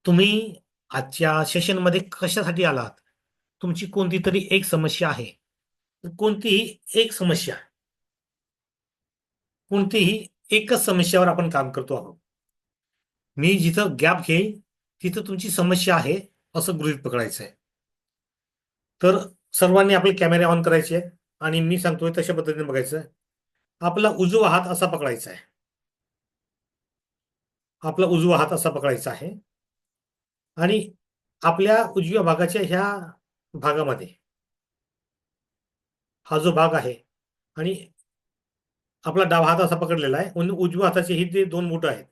S1: तुम्ही आजच्या सेशनमध्ये कशासाठी आलात? तुमची कोणती तरी एक समस्या आहे. कोणतीही एक समस्या, कोणतीही एकच समस्यावर आपण काम करतो आहोत. मी जिथं गॅप घेईल तिथं तुमची समस्या आहे असं गृहीत पकडायचं आहे. तर सर्वांनी आपले कॅमेरे ऑन करायचे आणि मी सांगतोय तशा पद्धतीने बघायचं. आपला उजवा हात असा पकडायचा आहे. आपला उजवा हात असा पकडायचा आहे आणि आपल्या उजव्या भागाच्या ह्या भागामध्ये हा जो भाग आहे आणि आपला डावा हात असा पकडलेला आहे आणि उजव्या हाताचे ही ते दोन बोटं आहेत.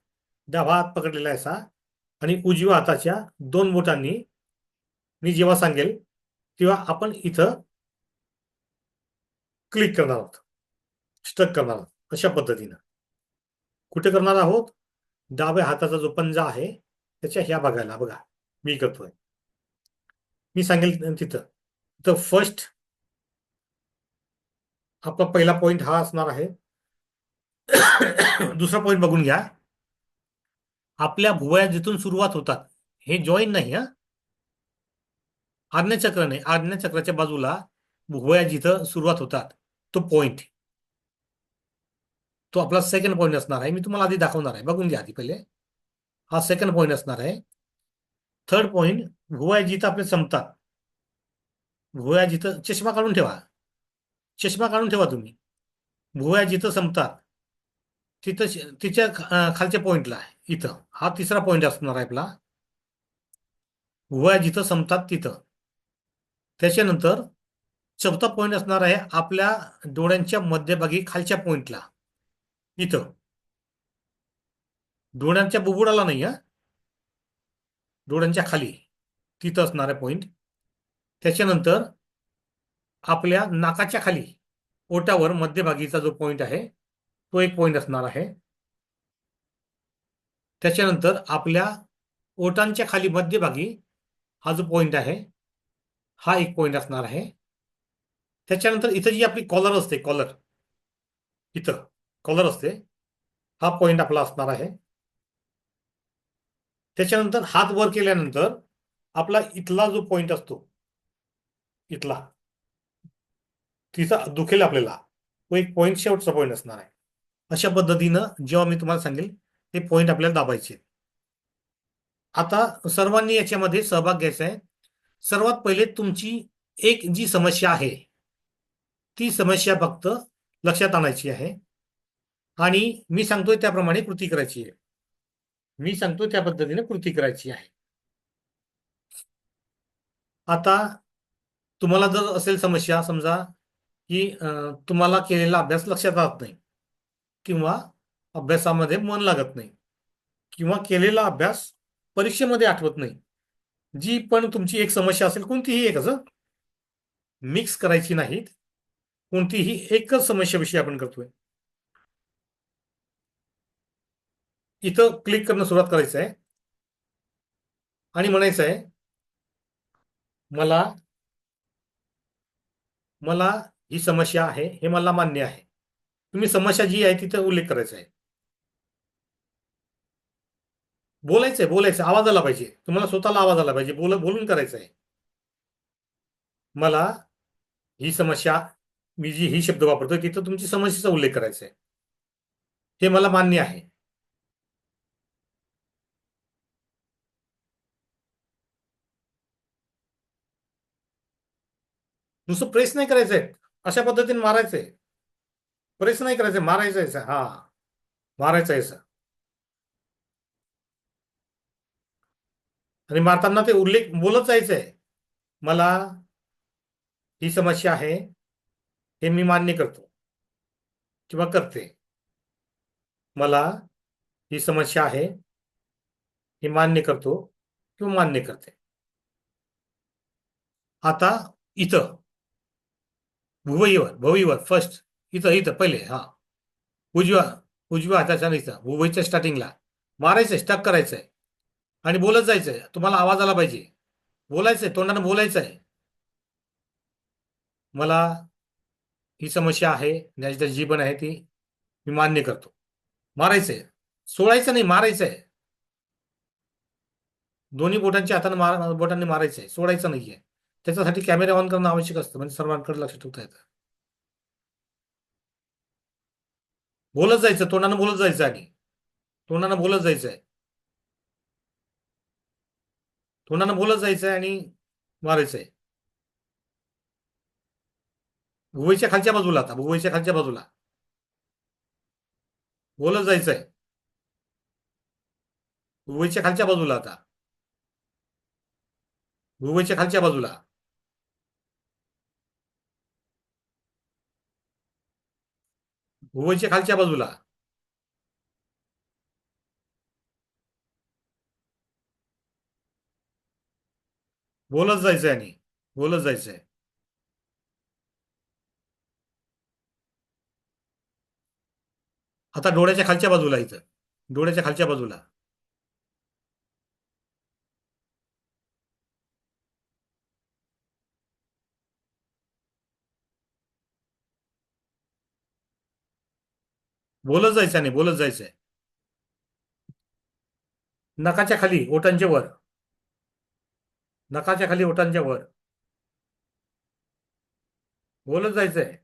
S1: डावा हात पकडलेला आहे असा आणि उजव्या हाताच्या दोन बोटांनी मी जेव्हा सांगेल तेव्हा आपण इथं क्लिक करणार आहोत. स्टक करणार आहोत. अशा पद्धतीनं कुठे करणार आहोत? डाव्या हाताचा जो पंजा आहे त्याच्या ह्या भागाला बघा मी करतोय. मी सांगेल तिथं फर्स्ट आपला पहिला पॉईंट हा असणार आहे. दुसरा पॉईंट बघून घ्या. आपल्या भुवया जिथून सुरुवात होतात हे जॉईन नाही हा. आज्ञाचक्र नाही, आज्ञाचक्राच्या बाजूला भुवया जिथं सुरुवात होतात तो पॉईंट, तो आपला सेकंड पॉईंट असणार आहे. मी तुम्हाला आधी दाखवणार आहे, बघून घ्या आधी पहिले. हा सेकंड पॉईंट असणार आहे. थर्ड पॉईंट, भुवया जिथं आपले संपतात, भुवया जिथं, चष्मा काढून ठेवा, चष्मा काढून ठेवा तुम्ही. भुवया जिथं संपतात तिथं तिच्या खालच्या पॉईंटला इथं हा तिसरा पॉईंट असणार आहे आपला. भुवया जिथं संपतात तिथं. त्याच्यानंतर चौथा पॉईंट असणार आहे आपल्या डोळ्यांच्या मध्यभागी खालच्या पॉईंटला, इथं डोळ्यांच्या बुबुडाला नाही हा, डोळ्यांच्या खाली तिथं असणार आहे पॉईंट. त्याच्यानंतर आपल्या नाकाच्या खाली ओटावर मध्यभागीचा जो पॉईंट आहे तो एक पॉईंट असणार आहे. त्याच्यानंतर आपल्या ओटांच्या खाली मध्यभागी हा जो पॉईंट आहे हा एक पॉईंट असणार आहे. त्याच्यानंतर इथं जी आपली कॉलर असते, कॉलर, इथं कॉलर असते, हा पॉईंट आपला असणार आहे. त्याच्यानंतर हात वर केल्यानंतर आपला इथला जो पॉईंट असतो, इथला, तिचा दुखेल आपल्याला, तो एक पॉईंट शेवटचा पॉईंट असणार आहे. अशा पद्धतीनं जेव्हा मी तुम्हाला सांगेल ते पॉईंट आपल्याला दाबायचे. आता सर्वांनी याच्यामध्ये सहभाग घ्यायचा आहे. सर्वात पहिले तुमची एक जी समस्या आहे ती समस्या फक्त लक्षात आणायची आहे आणि मी सांगतोय त्याप्रमाणे कृती करायची आहे. मी सांगतोय त्या पद्धतीने कृती करायची आहे. आता तुम्हाला जर असेल समस्या, समजा की तुम्हाला केलेला अभ्यास लक्षात राहत नाही किंवा अभ्यासामध्ये मन लागत नाही किंवा केलेला अभ्यास परीक्षेमध्ये आठवत नाही, जी पण तुमची एक समस्या असेल, कोणतीही एक असं मिक्स करायची नाहीत, कोणतीही एकच समस्याविषयी आपण करतोय. इथं क्लिक करणं सुरुवात करायचं आहे आणि म्हणायचं आहे मला मला ही समस्या आहे हे मला मान्य आहे. तुम्ही समस्या जी आहे तिथं उल्लेख करायचा आहे. बोलायचंय, बोलायचं, आवाज आला पाहिजे, तुम्हाला स्वतःला आवाज आला पाहिजे, बोलून करायचं आहे. मला ही समस्या, मी जी ही शब्द वापरतोय तिथं तुमची समस्येचा उल्लेख करायचा आहे, हे मला मान्य आहे. नुसतं प्रेस नाही करायचंय, अशा पद्धतीने मारायचंय. प्रेस नाही करायचंय, मारायचंय. हा, मारायचं आहे. आणि मारताना ते उल्लेख बोलत जायचंय. मला ही समस्या आहे हे मी मान्य करतो किंवा करते. मला ही समस्या आहे हे मान्य करतो किंवा मान्य करते. आता इथं भुवईवर फर्स्ट, इथं इथं पहिले, हा, उजव्या उजव्या हाताच्या इथं भुवईच्या स्टार्टिंगला मारायचंय, स्टक करायचंय आणि बोलत जायचंय. तुम्हाला आवाज आला पाहिजे, बोलायचंय, तोंडानं बोलायचंय. मला ही समस्या आहे, ज्याची जी पण आहे ती मी मान्य करतो. मारायचंय, सोडायचं नाही, मारायचंय. दोन्ही बोटांच्या हाताने बोटांनी मारायचंय, सोडायचं नाहीये. त्याच्यासाठी कॅमेरा ऑन करणं आवश्यक असतं, म्हणजे सर्वांकडे लक्ष ठेवता येतं. बोलत जायचं, तोंडानं बोलत जायचं आणि तोंडानं बोलत जायचंय, तोंडानं बोलत जायचंय आणि मारायचंय. भुवईच्या खालच्या बाजूला, आता भुवईच्या खालच्या बाजूला बोलत जायचंय. भुवईच्या खालच्या बाजूला, आता भुवईच्या खालच्या बाजूला भुवईच्या खालच्या बाजूला बोलत जायचंय आणि बोलत जायचंय. आता डोळ्याच्या खालच्या बाजूला, इथं डोळ्याच्या खालच्या बाजूला बोलत जायचं नाही, बोलत जायचंय. नखाच्या खाली, ओठांच्या वर. नखाच्या खाली, ओठांच्या वर. बोलत जायचंय.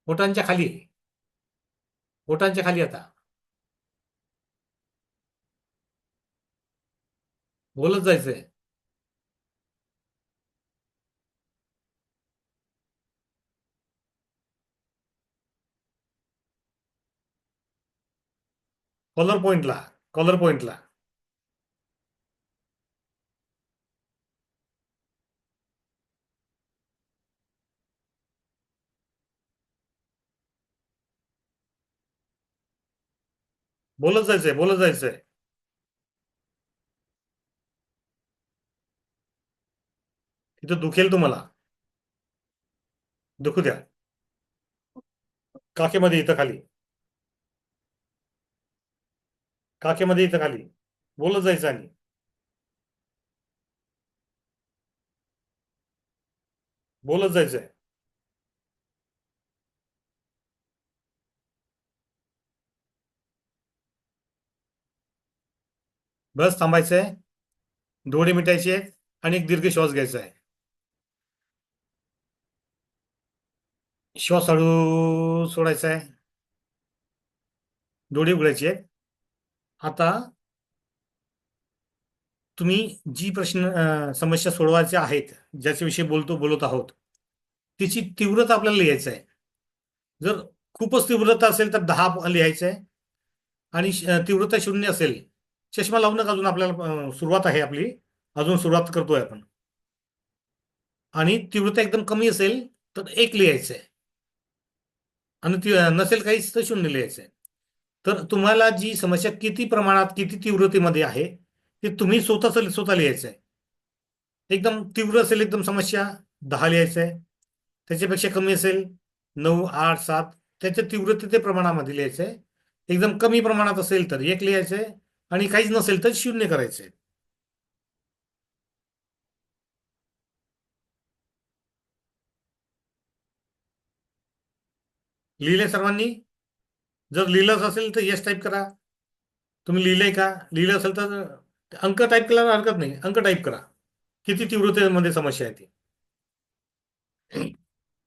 S1: ओठांच्या खाली. ओठांच्या खाली आता. बोलत जायचंय. कॉलर पॉइंटला. कॉलर पॉइंटला. बोलत जायचंय, बोलत जायचंय. तिथं दुखेल तुम्हाला. दुखू द्या. काखेमध्ये इथं खाली. काखेमध्ये इथं खाली. बोलत जायचं आणि बोलत जायचंय. बस थांबायचंय. डोळे मिटायचे आहेत आणि एक दीर्घ श्वास घ्यायचा आहे. श्वास हळू सोडायचा आहे. डोळे उघडायचे आहेत. आता तुम्ही जी समस्या सोडवायच्या आहेत, ज्याच्याविषयी बोलत आहोत, तिची तीव्रता आपल्याला लिहायचं आहे. जर खूपच तीव्रता असेल तर 10 लिहायचं आहे. आणि तीव्रता 0 असेल, चष्मा लावूनच अजून आपल्याला सुरुवात आहे आपली. अजून सुरुवात करतोय आपण. आणि तीव्रता एकदम कमी असेल तर 1 लिहायचं आहे. आणि नसेल काहीच तर 0 लिहायचं आहे. तर तुम्हाला जी समस्या किती प्रमाणात, किती तीव्रतेमध्ये आहे, ते तुम्ही स्वतः लिहायचं आहे. एकदम तीव्र असेल एकदम समस्या, 10 लिहायचं आहे. त्याच्यापेक्षा कमी असेल 9, 8, 7, त्याच्या तीव्रते प्रमाणामध्ये लिहायचं आहे. एकदम कमी प्रमाणात असेल तर 1 लिहायचं आहे. आणि काहीच नसेल तर 0 करायचं आहे. लिहिले सर्वांनी? जर लिहिलंच असेल तर येस टाईप करा. तुम्ही लिहिलंय का? लिहिलं असेल तर अंक टाईप करायला हरकत नाही, अंक टाईप करा. किती तीव्रतेमध्ये समस्या आहे ती.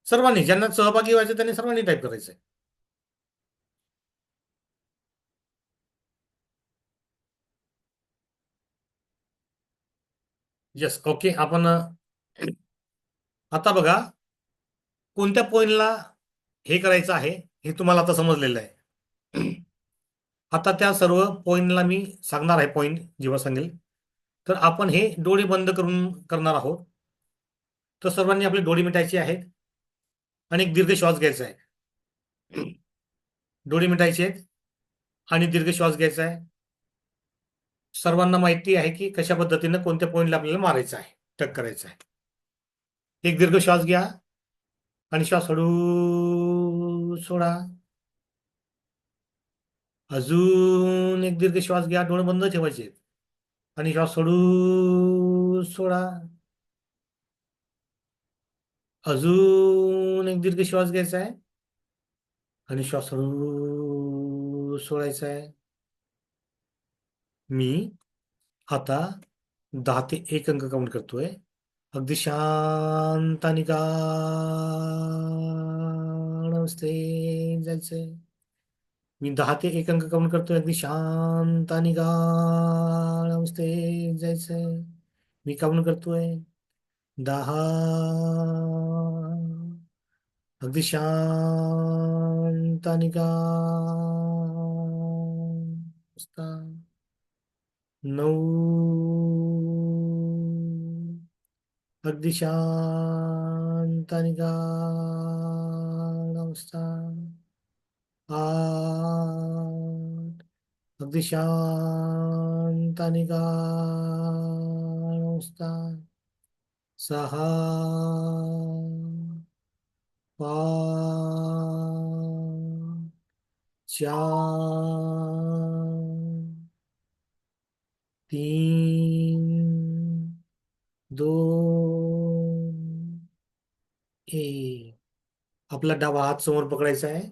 S1: सर्वांनी, ज्यांना सहभागी व्हायचं त्यांनी सर्वांनी टाईप करायचं आहे. Yes, okay. आपण आता बघा, कोणत्या पॉईंटला हे करायचं आहे हे तुम्हाला आता समजलेलं आहे. आता त्या सर्व पॉईंटला मी सांगणार आहे, पॉईंट जेव्हा सांगेल तर आपण हे डोळे बंद करून करणार आहोत. तर सर्वांनी आपले डोळे मिटायचे आहेत आणि एक दीर्घ श्वास घ्यायचा आहे. डोळे मिटायचे आहेत आणि दीर्घ श्वास घ्यायचा आहे. सर्वांना माहिती आहे की कशा पद्धतीनं कोणत्या पॉईंटला आपल्याला मारायचं आहे, टक करायचं आहे. एक दीर्घ श्वास घ्या आणि श्वास हळू सोडा. अजून एक दीर्घ श्वास घ्या, डोळे बंद ठेवायचे आहेत. आणि श्वास हळू सोडा. अजून एक दीर्घ श्वास घ्यायचा आहे आणि श्वास हळू सोडायचा आहे. मी आता 10 ते 1 अंक काउंट करतोय. अगदी शांत आणि गाढ अवस्थेत जायचंय. मी 10 ते 1 अंक काउंट करतोय. अगदी शांत आणि गाढ अवस्थेत जायचंय. मी काउंट करतोय 10. अगदी शांत आणि गाढ अवस्था. 9. अगदी शांत आणि गाढ अवस्था. 8. अगदी शांत आणि गाढ अवस्था. 6. 5. 4. 3. ए. आपला डावा हात समोर पकडायचा आहे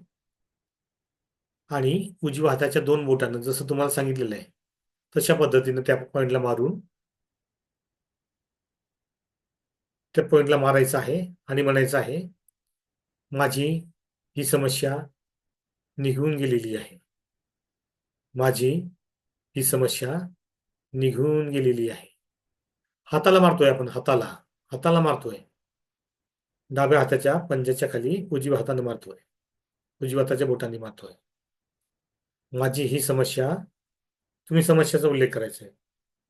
S1: आणि उजव्या हाताच्या दोन बोटानं जसं तुम्हाला सांगितलेलं आहे तशा पद्धतीनं त्या पॉइंटला मारून त्या पॉइंटला मारायचं आहे आणि म्हणायचं आहे, माझी ही समस्या निघून गेलेली आहे. माझी ही समस्या निघून गेलेली आहे. हाताला मारतोय आपण, हाताला हाताला मारतोय. डाव्या हाताच्या पंजाच्या खाली उजव्या हाताने मारतोय. उजव्या हाताच्या बोटाने मारतोय. माझी ही समस्या, तुम्ही समस्याचा उल्लेख करायचा आहे.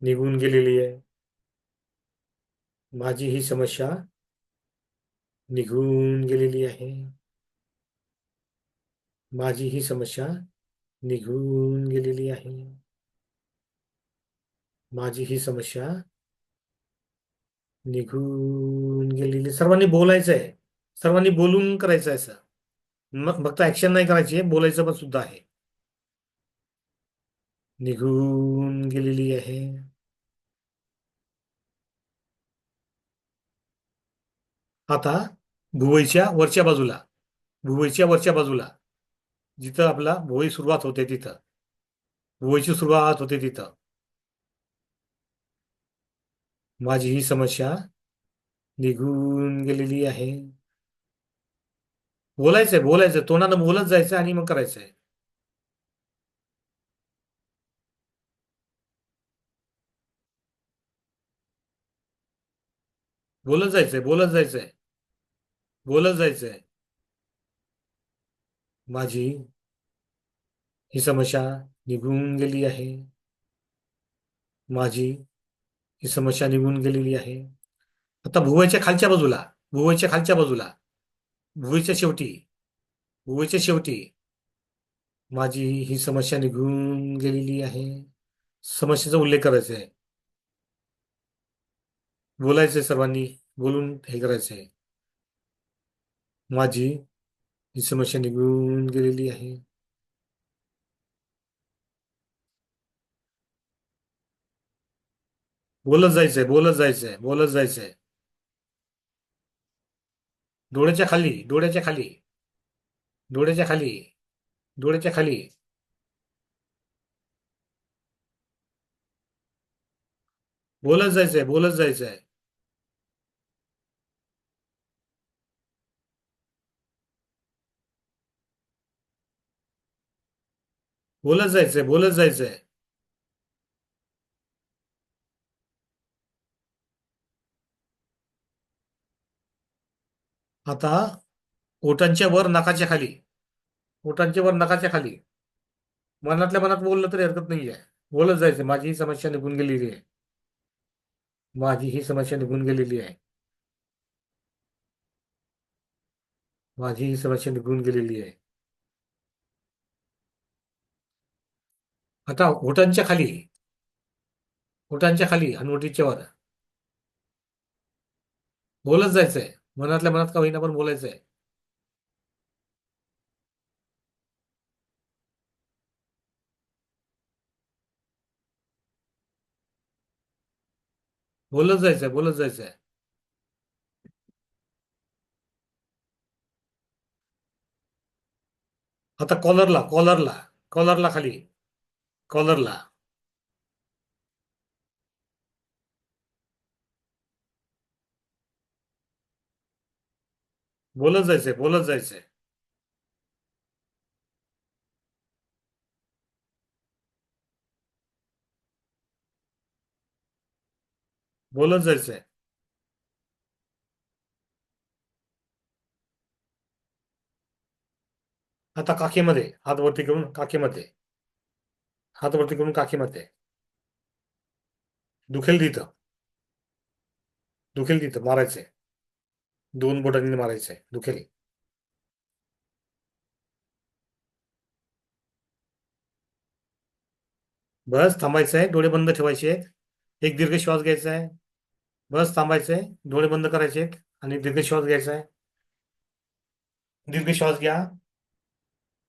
S1: निघून गेलेली आहे. माझी ही समस्या निघून गेलेली आहे. माझी ही समस्या निघून गेलेली आहे. माझी ही समस्या निघून गेलेली. सर्वांनी बोलायचं आहे. सर्वांनी बोलून करायचं आहे असं. मग फक्त ऍक्शन नाही करायची आहे, बोलायचं पण सुद्धा आहे. निघून गेलेली आहे. आता भुवईच्या वरच्या बाजूला जिथं आपला भुवई सुरुवात होते तिथं, भुवईची सुरुवात होते तिथं, माझी ही समस्या निघून गेलेली आहे. बोलायचंय, बोलायचं, तोंडानं बोलत जायचं आणि मग करायचंय. बोलत जायचंय, बोलत जायचंय, बोलत जायचंय. माझी ही समस्या निघून गेली आहे. माझी ही समस्या निघून गेलेली आहे. आता भुवयाच्या खालच्या बाजूला, भुवयाच्या खालच्या बाजूला, भुवईच्या शेवटी, भुवईच्या शेवटी, माझी ही समस्या निघून गेलेली आहे. समस्येचा उल्लेख करायचा आहे. बोलायचंय सर्वांनी, बोलून हे करायचंय. माझी ही समस्या निघून गेलेली आहे. बोलत जायचंय, बोलत जायचंय, बोलत जायचंय. डोळ्याच्या खाली, डोळ्याच्या खाली, डोळ्याच्या खाली, डोळ्याच्या खाली. बोलत जायचंय, बोलत जायचंय. बोलत जायचंय, बोलत जायचंय. आता ओठांच्या वर नाकाच्या खाली, ओठांच्या वर नाकाच्या खाली, मनातल्या मनात बोललं तरी हरकत नाहीये. बोलत जायचं, माझी ही समस्या निघून गेलेली आहे. माझी ही समस्या निघून गेलेली आहे. माझी ही समस्या निघून गेलेली आहे. आता ओठांच्या खाली, ओठांच्या खाली आणि ओटीच्या वर बोलत जायचंय. मनातल्या मनात का होईना पण बोलायचंय. बोलत जायचंय, बोलत जायचंय. आता कॉलरला, कॉलरला, कॉलरला खाली, कॉलरला. बोलत जायचंय, बोलत जायचंय. बोलत जायचंय. आता काखेमध्ये हात वरती करून काखेमध्ये, हात वरती करून काखेमध्ये. दुखेल तिथं, दुखेल तिथं मारायचंय. दोन बोटांनी मारायचंय, दुखेल. बस थांबायचंय, डोळे बंद ठेवायचे आहेत. एक दीर्घ श्वास घ्यायचा आहे. बस थांबायचंय, डोळे बंद करायचे आहेत आणि दीर्घ श्वास घ्यायचा आहे. दीर्घ श्वास घ्या.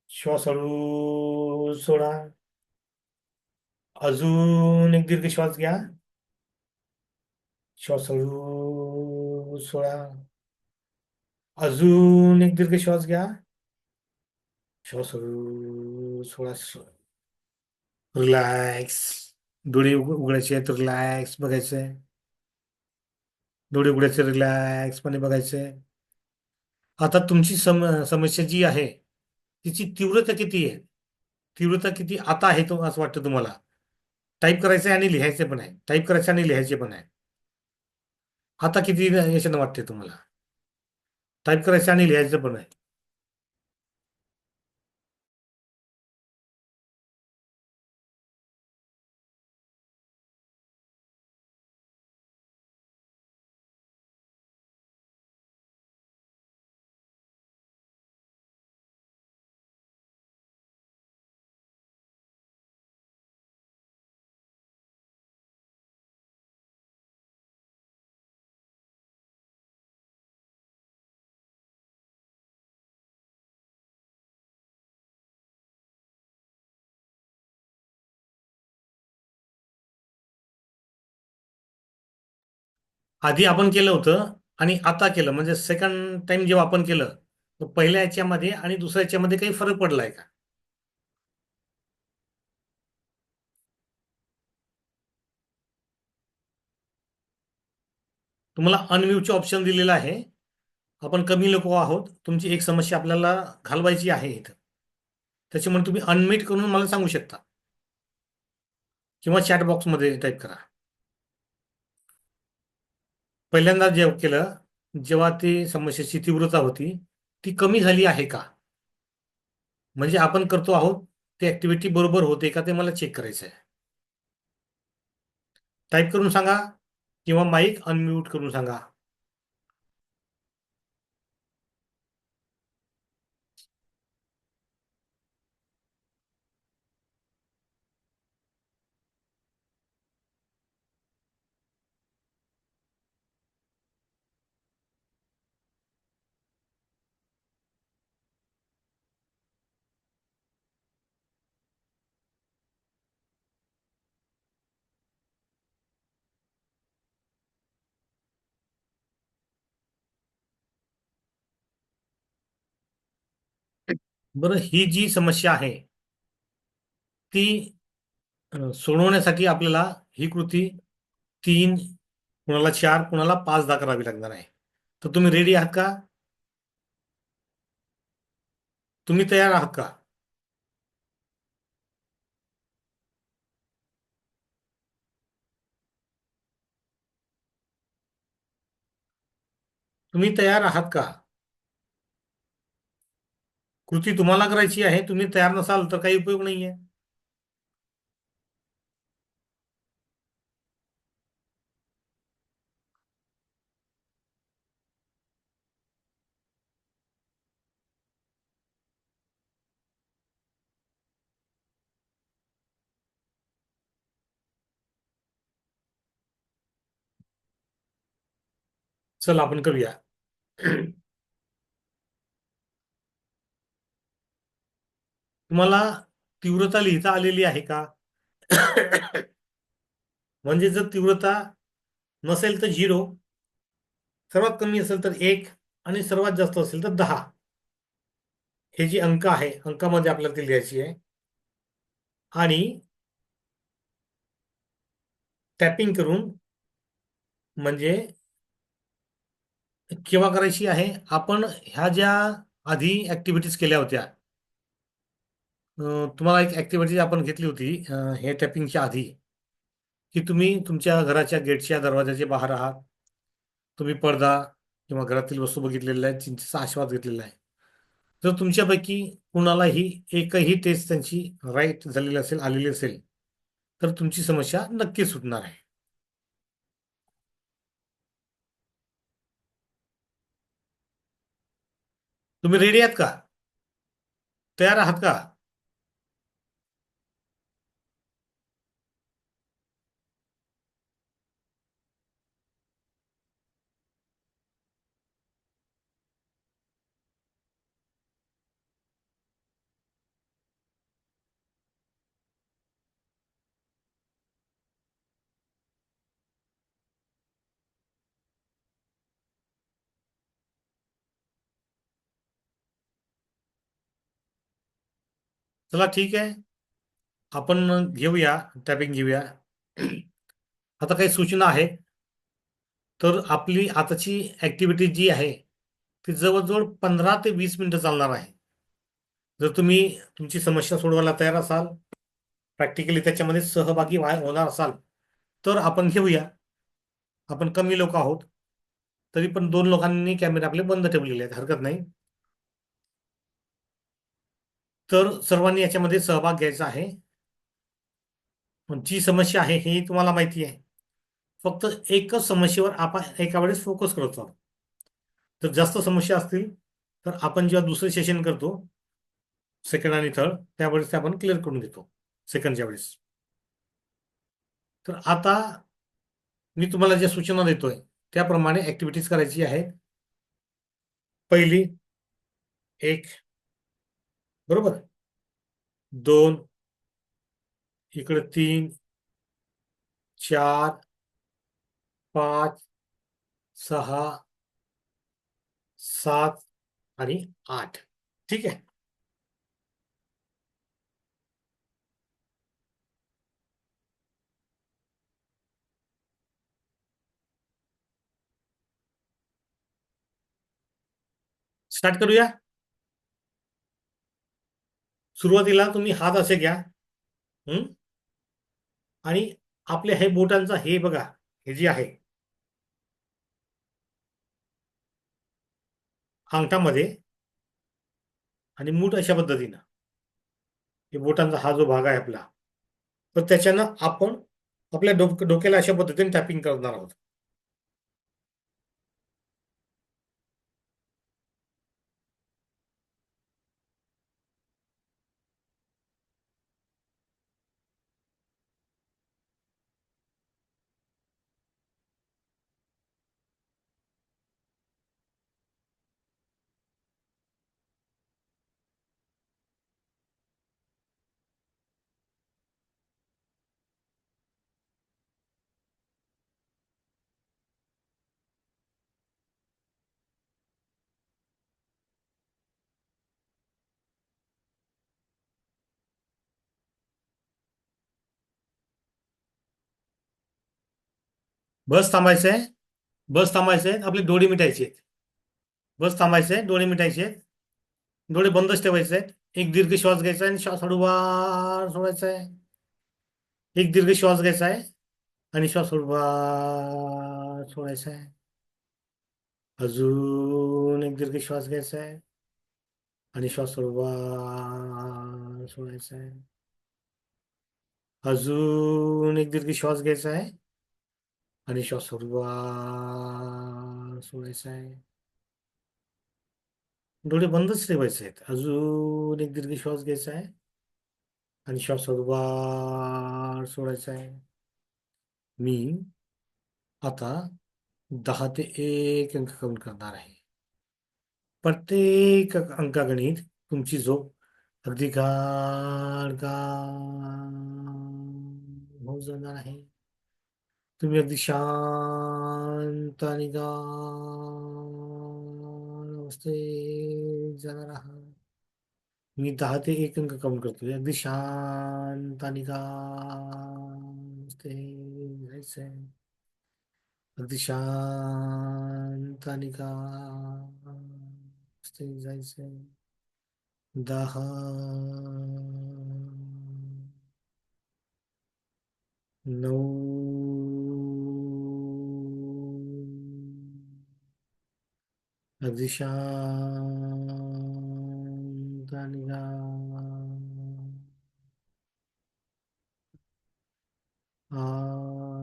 S1: श्वास हळू सोडा. अजून एक दीर्घ श्वास घ्या. श्वास हळू सोडा. अजून एक दीर्घ श्वास घ्या. श्वास सोळा. रिलॅक्स. डोळे उघडायचे आहेत, रिलॅक्स बघायचंय. डोळे उघडायचे, रिलॅक्स पणे बघायचंय. आता तुमची समस्या जी आहे तिची तीव्रता किती आहे? तीव्रता किती आता आहे तो असं वाटतं तुम्हाला? टाईप करायचं आहे आणि लिहायचे पण आहे, टाईप करायचं आणि लिहायचे पण आहे. आता किती याच्यानं वाटते तुम्हाला? टाईप करायचं आणि लिहायचं पण आहे. आधी आपण केलं होतं आणि आता केलं म्हणजे सेकंड टाइम जेव्हा आपण केलं, तर पहिल्या याच्यामध्ये आणि दुसऱ्या याच्यामध्ये काही फरक पडलाय का? तुम्हाला अनम्यूटचे ऑप्शन दिलेलं आहे. आपण कमी लोक आहोत, तुमची एक समस्या आपल्याला घालवायची आहे इथं. त्याच्यामुळे तुम्ही अनम्यूट करून मला सांगू शकता किंवा चॅट बॉक्समध्ये टाईप करा. पहिल्यांदा जेव्हा केलं, जेव्हा ती समस्येची तीव्रता होती ती कमी झाली आहे का? म्हणजे आपण करतो आहोत ते ऍक्टिव्हिटी बरोबर होते का ते मला चेक करायचं आहे. टाईप करून सांगा किंवा माईक अनम्यूट करून सांगा. बरं, ही जी समस्या आहे ती सोडवण्यासाठी आपल्याला ही कृती 3, कुणाला 4, कुणाला 5दा करावी लागणार आहे. तर तुम्ही रेडी आहात का? तुम्ही तयार आहात का? तुम्ही तयार आहात का? कृती तुम्हाला करायची आहे, तुम्ही तयार नसाल तर काही उपयोग नाहीये. चल आपण करूया. तुम्हाला तीव्रता लिहिता आलेली आहे का? म्हणजे जर तीव्रता नसेल तर 0, सर्वात कमी असेल तर 1 आणि सर्वात जास्त असेल तर 10. हे जी अंक आहे, अंकामध्ये आपल्याला ती लिहायची आहे. आणि टॅपिंग करून म्हणजे केव्हा करायची आहे? आपण ह्या ज्या आधी ऍक्टिव्हिटीज केल्या होत्या, तुम्हाला एक ऍक्टिव्हिटी आपण घेतली होती हे टॅपिंगच्या आधी, की तुम्ही तुमच्या घराच्या गेटच्या दरवाजाच्या बाहेर आहात, तुम्ही पडदा किंवा घरातील वस्तू बघितलेल्या आहेत, चिंचेचा आस्वाद घेतलेला आहे. जर तुमच्यापैकी कुणालाही एकही टेस्ट त्यांची राईट झालेली असेल, आलेली असेल, तर तुमची समस्या नक्की सुटणार आहे. तुम्ही रेडी आहात का? तयार आहात का? चला ठीक आहे, आपण घेऊया, टॅपिंग घेऊया. आता काही सूचना आहेत. तर आपली आताची ऍक्टिव्हिटी जी आहे ती जवळजवळ 15 ते 20 मिनिटं चालणार आहे. जर तुम्ही तुमची समस्या सोडवायला तयार असाल, प्रॅक्टिकली त्याच्यामध्ये सहभागी होणार असाल, तर आपण घेऊया. आपण कमी लोक आहोत, तरी पण 2 लोकांनी कॅमेरे आपले बंद ठेवलेले आहेत, हरकत नाही. तर सर्वांनी याच्यामध्ये सहभाग घ्यायचा आहे. जी समस्या आहे ही तुम्हाला माहिती आहे. फक्त एकच समस्येवर आपण एका वेळेस फोकस करतो आहोत. जर जास्त समस्या असतील तर आपण जेव्हा दुसरे सेशन करतो, सेकंड आणि थर्ड, त्यावेळेस ते आपण क्लिअर करून घेतो सेकंडच्या वेळेस. तर आता मी तुम्हाला ज्या सूचना देतोय त्याप्रमाणे ऍक्टिव्हिटीज करायची आहे. पहिली, एक, बरोबर, दोन, इकडे तीन, चार, पाच, सहा, सात आणि आठ. ठीक आहे. स्टार्ट करूया. सुरुवातीला तुम्ही हात असे घ्या. हं? आणि आपल्या हे बोटांचा हे बघा, हे जे आहे अंगठामध्ये, आणि मूठ अशा पद्धतीनं, हे बोटांचा हा जो भाग आहे आपला, तर त्याच्यानं आपण आपल्या डोक्याला अशा पद्धतीने टॅपिंग करणार आहोत. बस थांबायचंय. बस थांबायचंय, आपले डोळे मिटायचे आहेत. बस थांबायचंय, डोळे मिटायचे आहेत. डोळे बंदच ठेवायचे आहेत. एक दीर्घ श्वास घ्यायचा आहे आणि श्वास हळूवार सोडायचा आहे. एक दीर्घ श्वास घ्यायचा आहे आणि श्वास हळूवार सोडायचा आहे. अजून एक दीर्घ श्वास घ्यायचा आहे आणि श्वास हळूवार सोडायचा आहे. अजून एक दीर्घ श्वास घ्यायचा आहे आणि श्वास हळूवार सोडायचा आहे. डोळे बंदच ठेवायचे आहेत. अजून एक दीर्घ श्वास घ्यायचा आहे आणि श्वास हळूवार सोडायचा आहे. मी आता 10 ते 1 अंक काउंट करणार आहे. प्रत्येक अंकागणित तुमची झोप अगदी गाढ गाढ होत जाणार आहे. तुम्ही अगदी शांत आणि गाढ अवस्थेत जाणार आहात. मी 10 ते 1 अंक काउंट करतोय. अगदी शांत आणि गाढ अवस्थेत जायचंय. अगदी शांत आणि गाढ अवस्थेत जायचंय. 10, 9, अगदी शांत आणि गाढ. 8,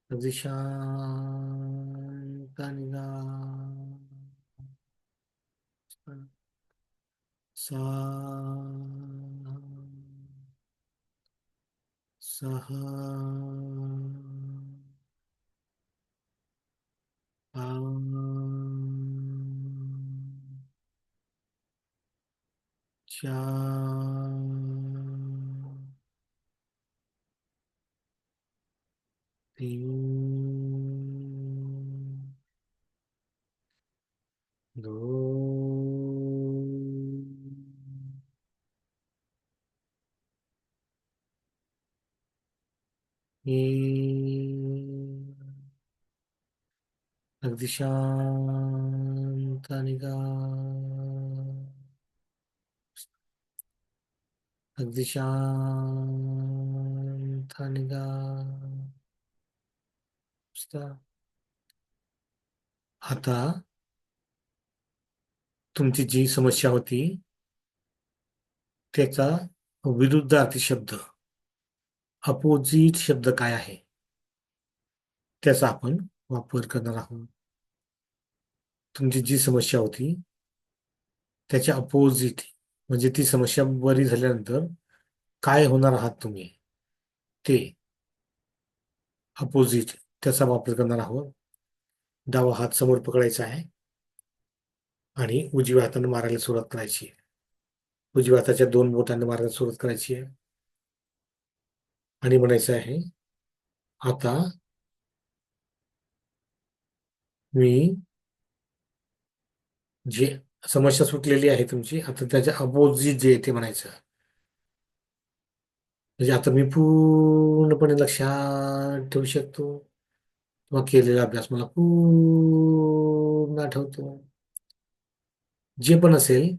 S1: अगदी शांत आणि गाढ. 7, 6, 5, 4, 3, 2, अगदी शांत आणि अगदी शांत आणि आता तुमची जी समस्या होती त्याचा विरुद्धार्थी शब्द, अपोजिट शब्द काय आहे त्याचा आपण वापर करणार आहोत. तुमची जी समस्या होती त्याच्या अपोजिट, म्हणजे ती समस्या बरी झाल्यानंतर काय होणार आहात तुम्ही, ते अपोजिट त्याचा वापर करणार आहोत. डावा हात समोर पकडायचा आहे आणि उजव्या हाताने मारायला सुरुवात करायची आहे. उजव्या हाताच्या 2 बोटांनी मारायला सुरुवात करायची आहे आणि म्हणायचं आहे, आता मी जे समस्या सुटलेली आहे तुमची, आता त्याच्या अपोजिट जे आहे ते म्हणायचं. म्हणजे आता मी पूर्णपणे लक्षात ठेवू शकतो किंवा केलेला अभ्यास मला पूर्ण आठवतो. जे पण असेल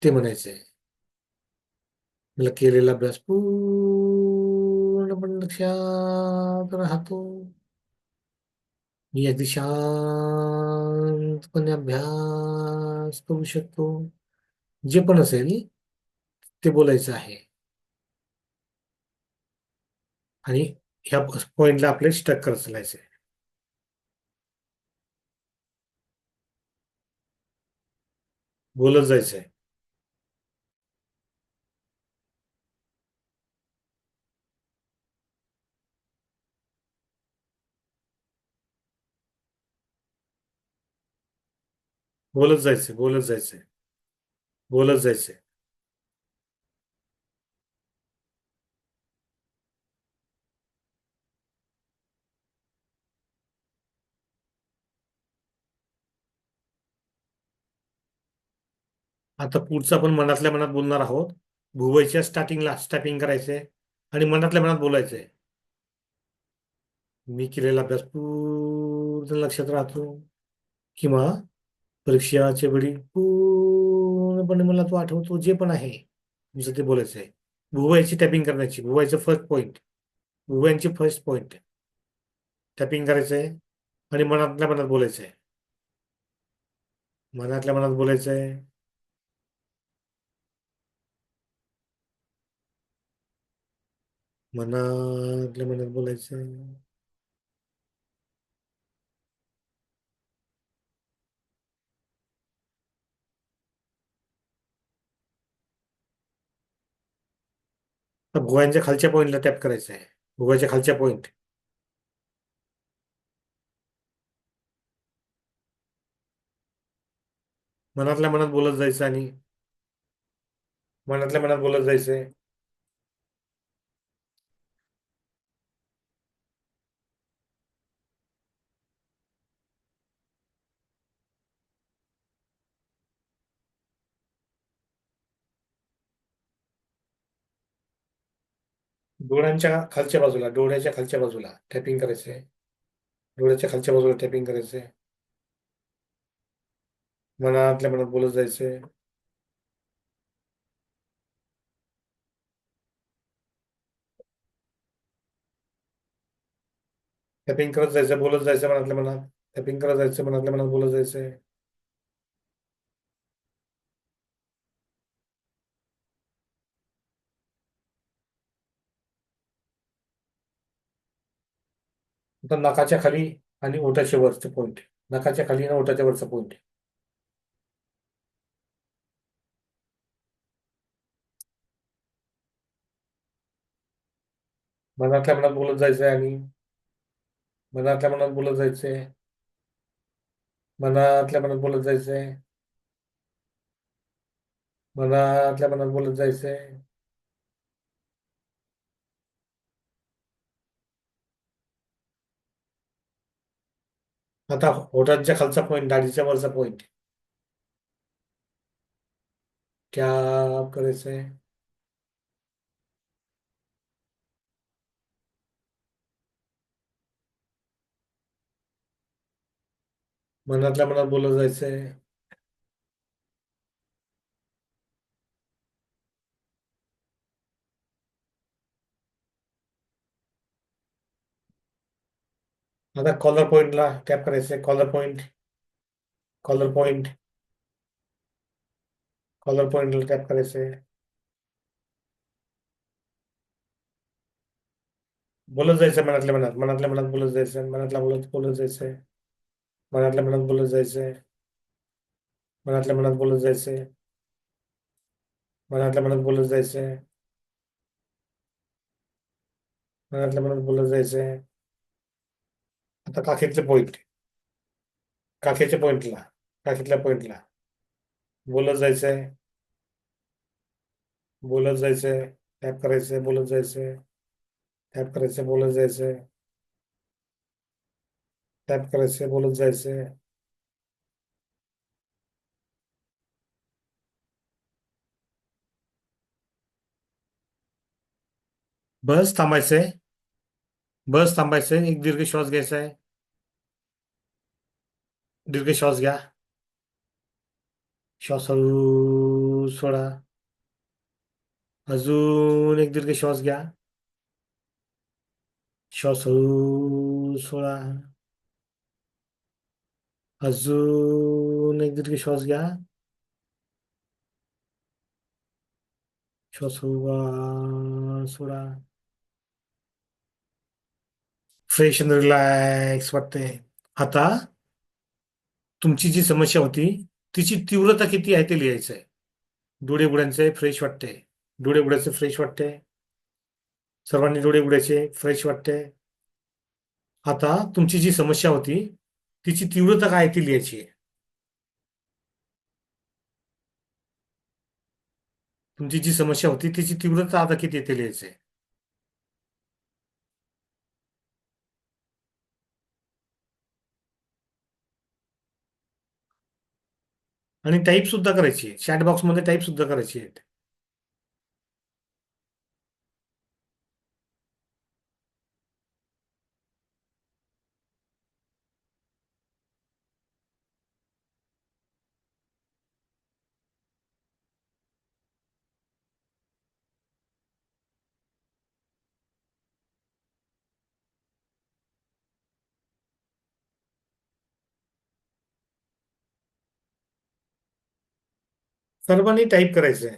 S1: ते म्हणायचंय. मला केलेला अभ्यास पूर्णपणे लक्षात राहतो. मी अगदी शांतपणे अभ्यास करू शकतो. जे पण असेल ते बोलायचं आहे आणि ह्या पॉइंटला आपले स्टक करत चालायचे. बोलत जायचंय. बोलत जायचंय. बोलत जायचंय. बोलत जायचंय. आता पुढचं आपण मनातल्या मनात बोलणार आहोत. भुवयच्या स्टार्टिंगला स्टॅपिंग करायचंय आणि मनातल्या मनात बोलायचंय. मी केलेला अभ्यास पूर्ण लक्षात राहतो किंवा परीक्षाच्या वेळी पूर्णपणे मला तो आठवतो. जे पण आहे तुमचं ते बोलायचं आहे. भुवयाची टॅपिंग करण्याची. भुवयाचं फर्स्ट पॉईंट. भुवयांची फर्स्ट पॉईंट टॅपिंग करायचंय आणि मनातल्या मनात बोलायचंय. मनातल्या मनात बोलायचंय. मनातल्या मनात बोलायचंय. भुवयांच्या खालच्या पॉईंटला टॅप करायचं आहे. भुवयाच्या खालच्या पॉईंट. मनातल्या मनात बोलत जायचं आणि मनातल्या मनात बोलत जायचंय. डोळ्यांच्या खालच्या बाजूला, डोळ्याच्या खालच्या बाजूला टॅपिंग करायचंय. डोळ्याच्या खालच्या बाजूला टॅपिंग करायचंय. मनातल्या मनात बोलत जायचंय. टॅपिंग करत जायचं, बोलत जायचं मनातल्या मनात. टॅपिंग करत जायचं, मनातल्या मनात बोलत जायचंय. आता नाकाच्या खाली आणि ओठाच्या वरचं पॉईंट. नाकाच्या खाली आणि ओठाच्या वरचा पॉईंट. मनातल्या मनात बोलत जायचंय आणि मनातल्या मनात बोलत जायचंय. मनातल्या मनात बोलत जायचंय. मनातल्या मनात बोलत जायचंय. आता ओठांच्या खालचा पॉईंट, दाढीच्या वरचा पॉईंट टॅप करायचंय. मनातल्या मनात बोलत जायचंय. आता कॉलर पॉइंटला टॅप करायचंय. Collar point, collar point, collar पॉइंटला टॅप करायचंय. बोलत जायचं मनातल्या मनात, मनातल्या मनात बोलत जायचं, मनातल्या बोलत बोलत जायचंय, मनातल्या मनात बोलत जायचंय, मनातल्या मनात बोलत जायचंय, मनातल्या मनात बोलत जायचंय, मनातल्या मनात बोलत जायचंय. आता काखेतले पॉइंट, काखेच्या पॉइंटला, काखेतल्या पॉइंटला बोलत जायचंय, बोलत जायचंय, टॅप करायचंय, बोलत जायचंय, टॅप करायचंय, बोलत जायचंय, टॅप करायचंय, बोलत जायचंय. बस थांबायचंय, बस थांबायचंय. एक दीर्घ श्वास घ्यायचा आहे. दीर्घ श्वास घ्या. श्वास हळू सोडा. अजून एक दीर्घ श्वास घ्या. श्वास हळू सोडा. अजून एक दीर्घ श्वास घ्या. श्वास हळू सोडा. फ्रेश आणि रिलॅक्स वाटते. आता तुमची जी समस्या होती तिची तीव्रता किती आहे ते लिहायचं आहे. डोळे उघडायचे, फ्रेश वाटते. डोळे उघडायचे, फ्रेश वाटते. सर्वांनी डोळे उघडायचे, फ्रेश वाटते. आता तुमची जी समस्या होती तिची तीव्रता काय ती लिहायची आहे. तुमची जी समस्या होती तिची तीव्रता आता किती आहे ते लिहायचं आहे. आणि टाईप सुद्धा करायची आहे. चॅट बॉक्समध्ये टाईप सुद्धा करायची आहे. सर्वांनी टाईप करायचं आहे.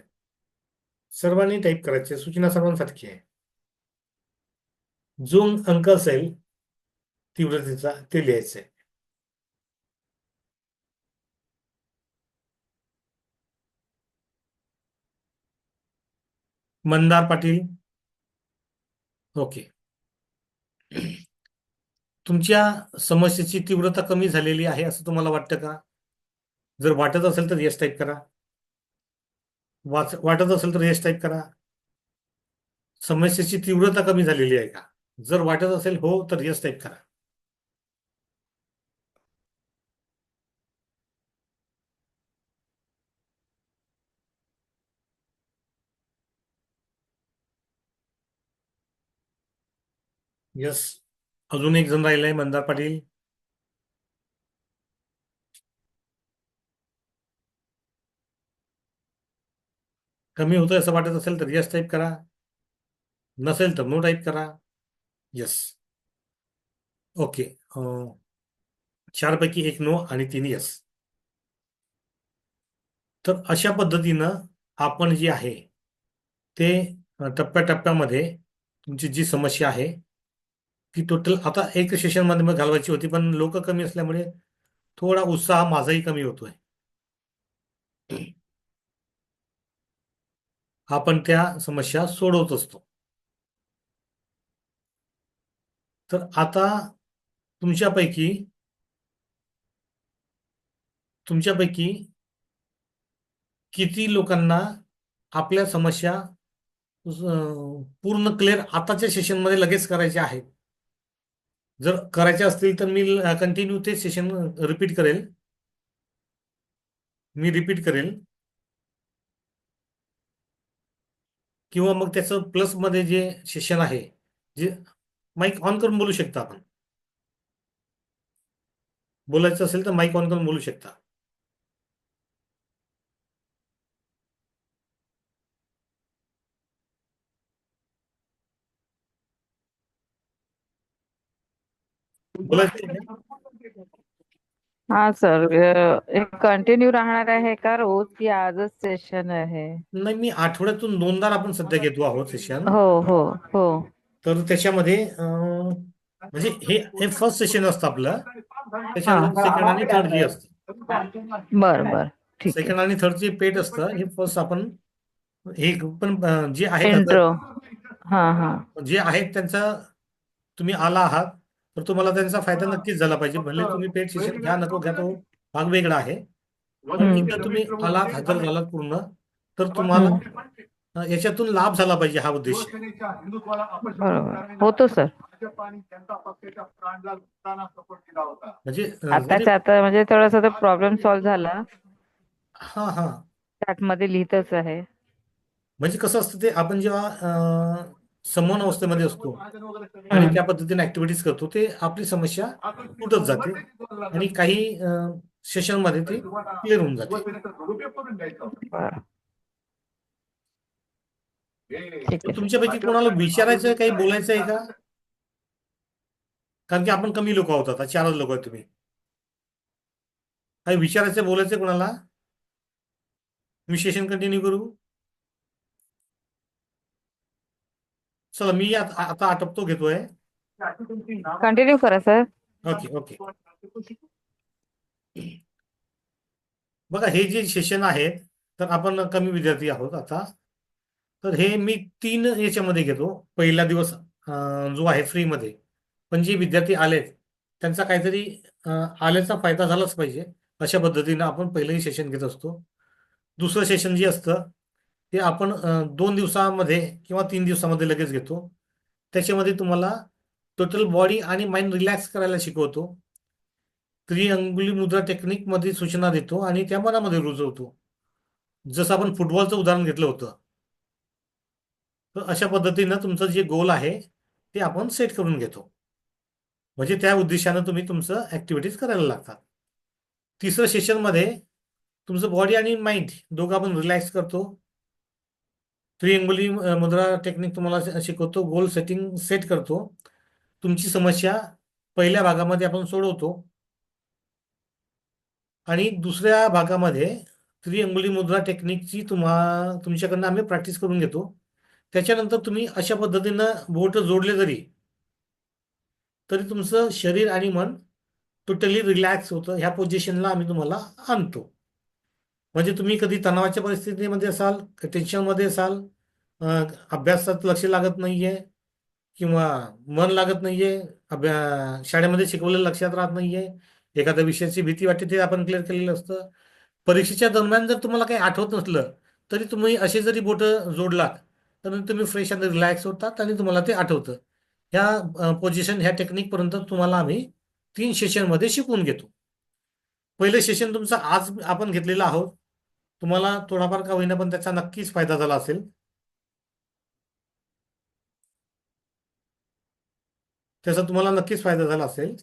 S1: सर्वांनी टाईप करायचे. सूचना सर्वांसाठी आहे. जो अंक असेल तीव्रतेचा ते लिहायचं आहे. मंदार पाटील. ओके. तुमच्या समस्येची तीव्रता कमी झालेली आहे असं तुम्हाला वाटतं का? जर वाटत असेल तर येस टाईप करा. वाटत असेल तर येस टाईप करा. समस्येची तीव्रता कमी झालेली आहे का? जर वाटत असेल हो तर येस टाईप करा. येस. अजून एक जण राहिलाय, मंदार पाटील. कमी होतोय असं वाटत असेल तर येस टाईप करा. नसेल तर नो टाईप करा. येस. ओके. 4 पैकी 1 नो आणि 3 येस. तर अशा पद्धतीनं आपण जी आहे ते टप्प्याटप्प्यामध्ये तुमची जी समस्या आहे ती टोटल आता एक सेशनमध्ये घालवायची होती, पण लोक कमी असल्यामुळे थोडा उत्साह माझाही कमी होतोय. आपण त्या समस्या सोडवत असतो. तर आता तुमच्यापैकी तुमच्यापैकी किती लोकांना आपल्या समस्या पूर्ण क्लिअर आताच्या सेशनमध्ये लगेच करायच्या आहेत? जर करायच्या असतील तर मी कंटिन्यू ते सेशन रिपीट करेल. मी रिपीट करेल किंवा मग त्याचं प्लसमध्ये जे सेशन आहे, जे माईक ऑन करून बोलू शकता आपण. बोलायचं असेल तर माईक ऑन करून बोलू शकता. बोलायचं आहे का?
S3: हा सर, एक कंटिन्यू राहणार आहे का रोज, की आजच सेशन आहे?
S1: नाही, मी आठवड्यातून 2दा आपण सध्या घेतो आहोत सेशन.
S3: हो हो हो.
S1: तर त्याच्यामध्ये म्हणजे हे फर्स्ट सेशन असतं आपलं. त्याच्यानंतर सेकंड आणि थर्ड जे असतं,
S3: बर बर, ठीक आहे.
S1: सेकंड आणि थर्ड जे पेड असतं हे फर्स्ट आपण हे पण जे आहेत आता
S3: इंट्रो. हा हा.
S1: जे आहेत त्यांचा तुम्ही आला आहात तर तुम्हाला त्यांचा फायदा नक्कीच झाला पाहिजे. भले तुम्ही पेड सेशन घ्या नको घ्या, तो भाग वेगळा आहे. पण एकदा तुम्ही आलात, हजर झालात पूर्ण, तर तुम्हाला याच्यातून लाभ झाला पाहिजे, हा उद्देश आहे.
S3: बरोबर, होतो सर.
S1: म्हणजे
S3: आताच्या आता म्हणजे थोडासा तो प्रॉब्लेम सॉल्व्ह झाला.
S1: हा हा
S3: चॅट मध्ये लिहितच आहे.
S1: म्हणजे कसं असतं ते आपण जेव्हा समन अवस्थेमध्ये असतो आणि त्या पद्धतीने ऍक्टिव्हिटीज करतो, ते आपली समस्या सुटत जाते आणि काही सेशन मध्ये ती क्लिअर होऊन जाते.
S3: बरं. ठीक
S1: तर
S3: आहे सर.
S1: तुमच्यापैकी कोणाला विचारायचं आहे, काही बोलायचं आहे का? कारण की आपण कमी लोक आहोत, आता 4च लोक आहेत. तुम्ही काही विचारायचं बोलायचं कोणाला? मी सेशन कंटिन्यू करू? चला, मी आता आटपतो घेतोय.
S3: कंटिन्यू करा सर.
S1: Okay okay. बघा, हे जे सेशन आहेत, तर आपण कमी विद्यार्थी आहोत आता. तर हे मी 3 याच्यामध्ये घेतो. पहिला दिवस जो आहे फ्रीमध्ये, पण जे विद्यार्थी आलेत त्यांचा काहीतरी आल्याचा फायदा झालाच पाहिजे, अशा पद्धतीनं आपण पहिलंही सेशन घेत असतो. दुसरं सेशन जे असतं ते आपण 2 दिवसामध्ये किंवा 3 दिवसामध्ये लगेच घेतो. त्याच्यामध्ये तुम्हाला टोटल बॉडी आणि माइंड रिलॅक्स करायला शिकवतो. त्रिअंगुली मुद्रा टेक्निकमध्ये सूचना देतो आणि त्या मनामध्ये रुजवतो. जसं आपण फुटबॉलचं उदाहरण घेतलं होतं, तर अशा पद्धतीनं तुमचं जे गोल आहे ते आपण सेट करून घेतो. म्हणजे त्या उद्देशानं तुम्ही तुमचं ऍक्टिव्हिटीज करायला लागतात. तिसरं सेशनमध्ये तुमचं बॉडी आणि माइंड दोघं आपण रिलॅक्स करतो. त्रिअंगुली मुद्रा टेक्निक तुम्हाला शिकवतो. गोल सेटिंग सेट करतो. तुमची समस्या पहिल्या भागामध्ये आपण सोडवतो आणि दुसऱ्या भागामध्ये त्रिअंगुली मुद्रा टेक्निकची तुमच्याकडनं आम्ही प्रॅक्टिस करून घेतो. त्याच्यानंतर तुम्ही अशा पद्धतीनं बोट जोडले तरी तुमचं शरीर आणि मन टोटली रिलॅक्स होतं. ह्या पोझिशनला आम्ही तुम्हाला आणतो. म्हणजे तुम्ही कधी तणावाच्या परिस्थितीमध्ये असाल, टेन्शनमध्ये असाल, अभ्यासात लक्ष लागत नाहीये किंवा मन लागत नाहीये, शाळेमध्ये शिकवलेलं लक्षात राहत नाहीये, एखाद्या विषयाची भीती वाटते, ते आपण क्लिअर केलेलं असतं. परीक्षेच्या दरम्यान जर तुम्हाला काही आठवत नसलं तरी तुम्ही असे जरी बोटं जोडलात तर तुम्ही फ्रेश आणि रिलॅक्स होतात आणि तुम्हाला ते आठवतं. ह्या पोझिशन, ह्या टेक्निकपर्यंत तुम्हाला आम्ही 3 सेशनमध्ये शिकवून घेतो. पहिलं सेशन तुमचं आज आपण घेतलेलं आहोत. तुम्हाला थोडाफार का होईना पण त्याचा नक्कीच फायदा झाला असेल. त्याचा तुम्हाला नक्कीच फायदा झाला असेल.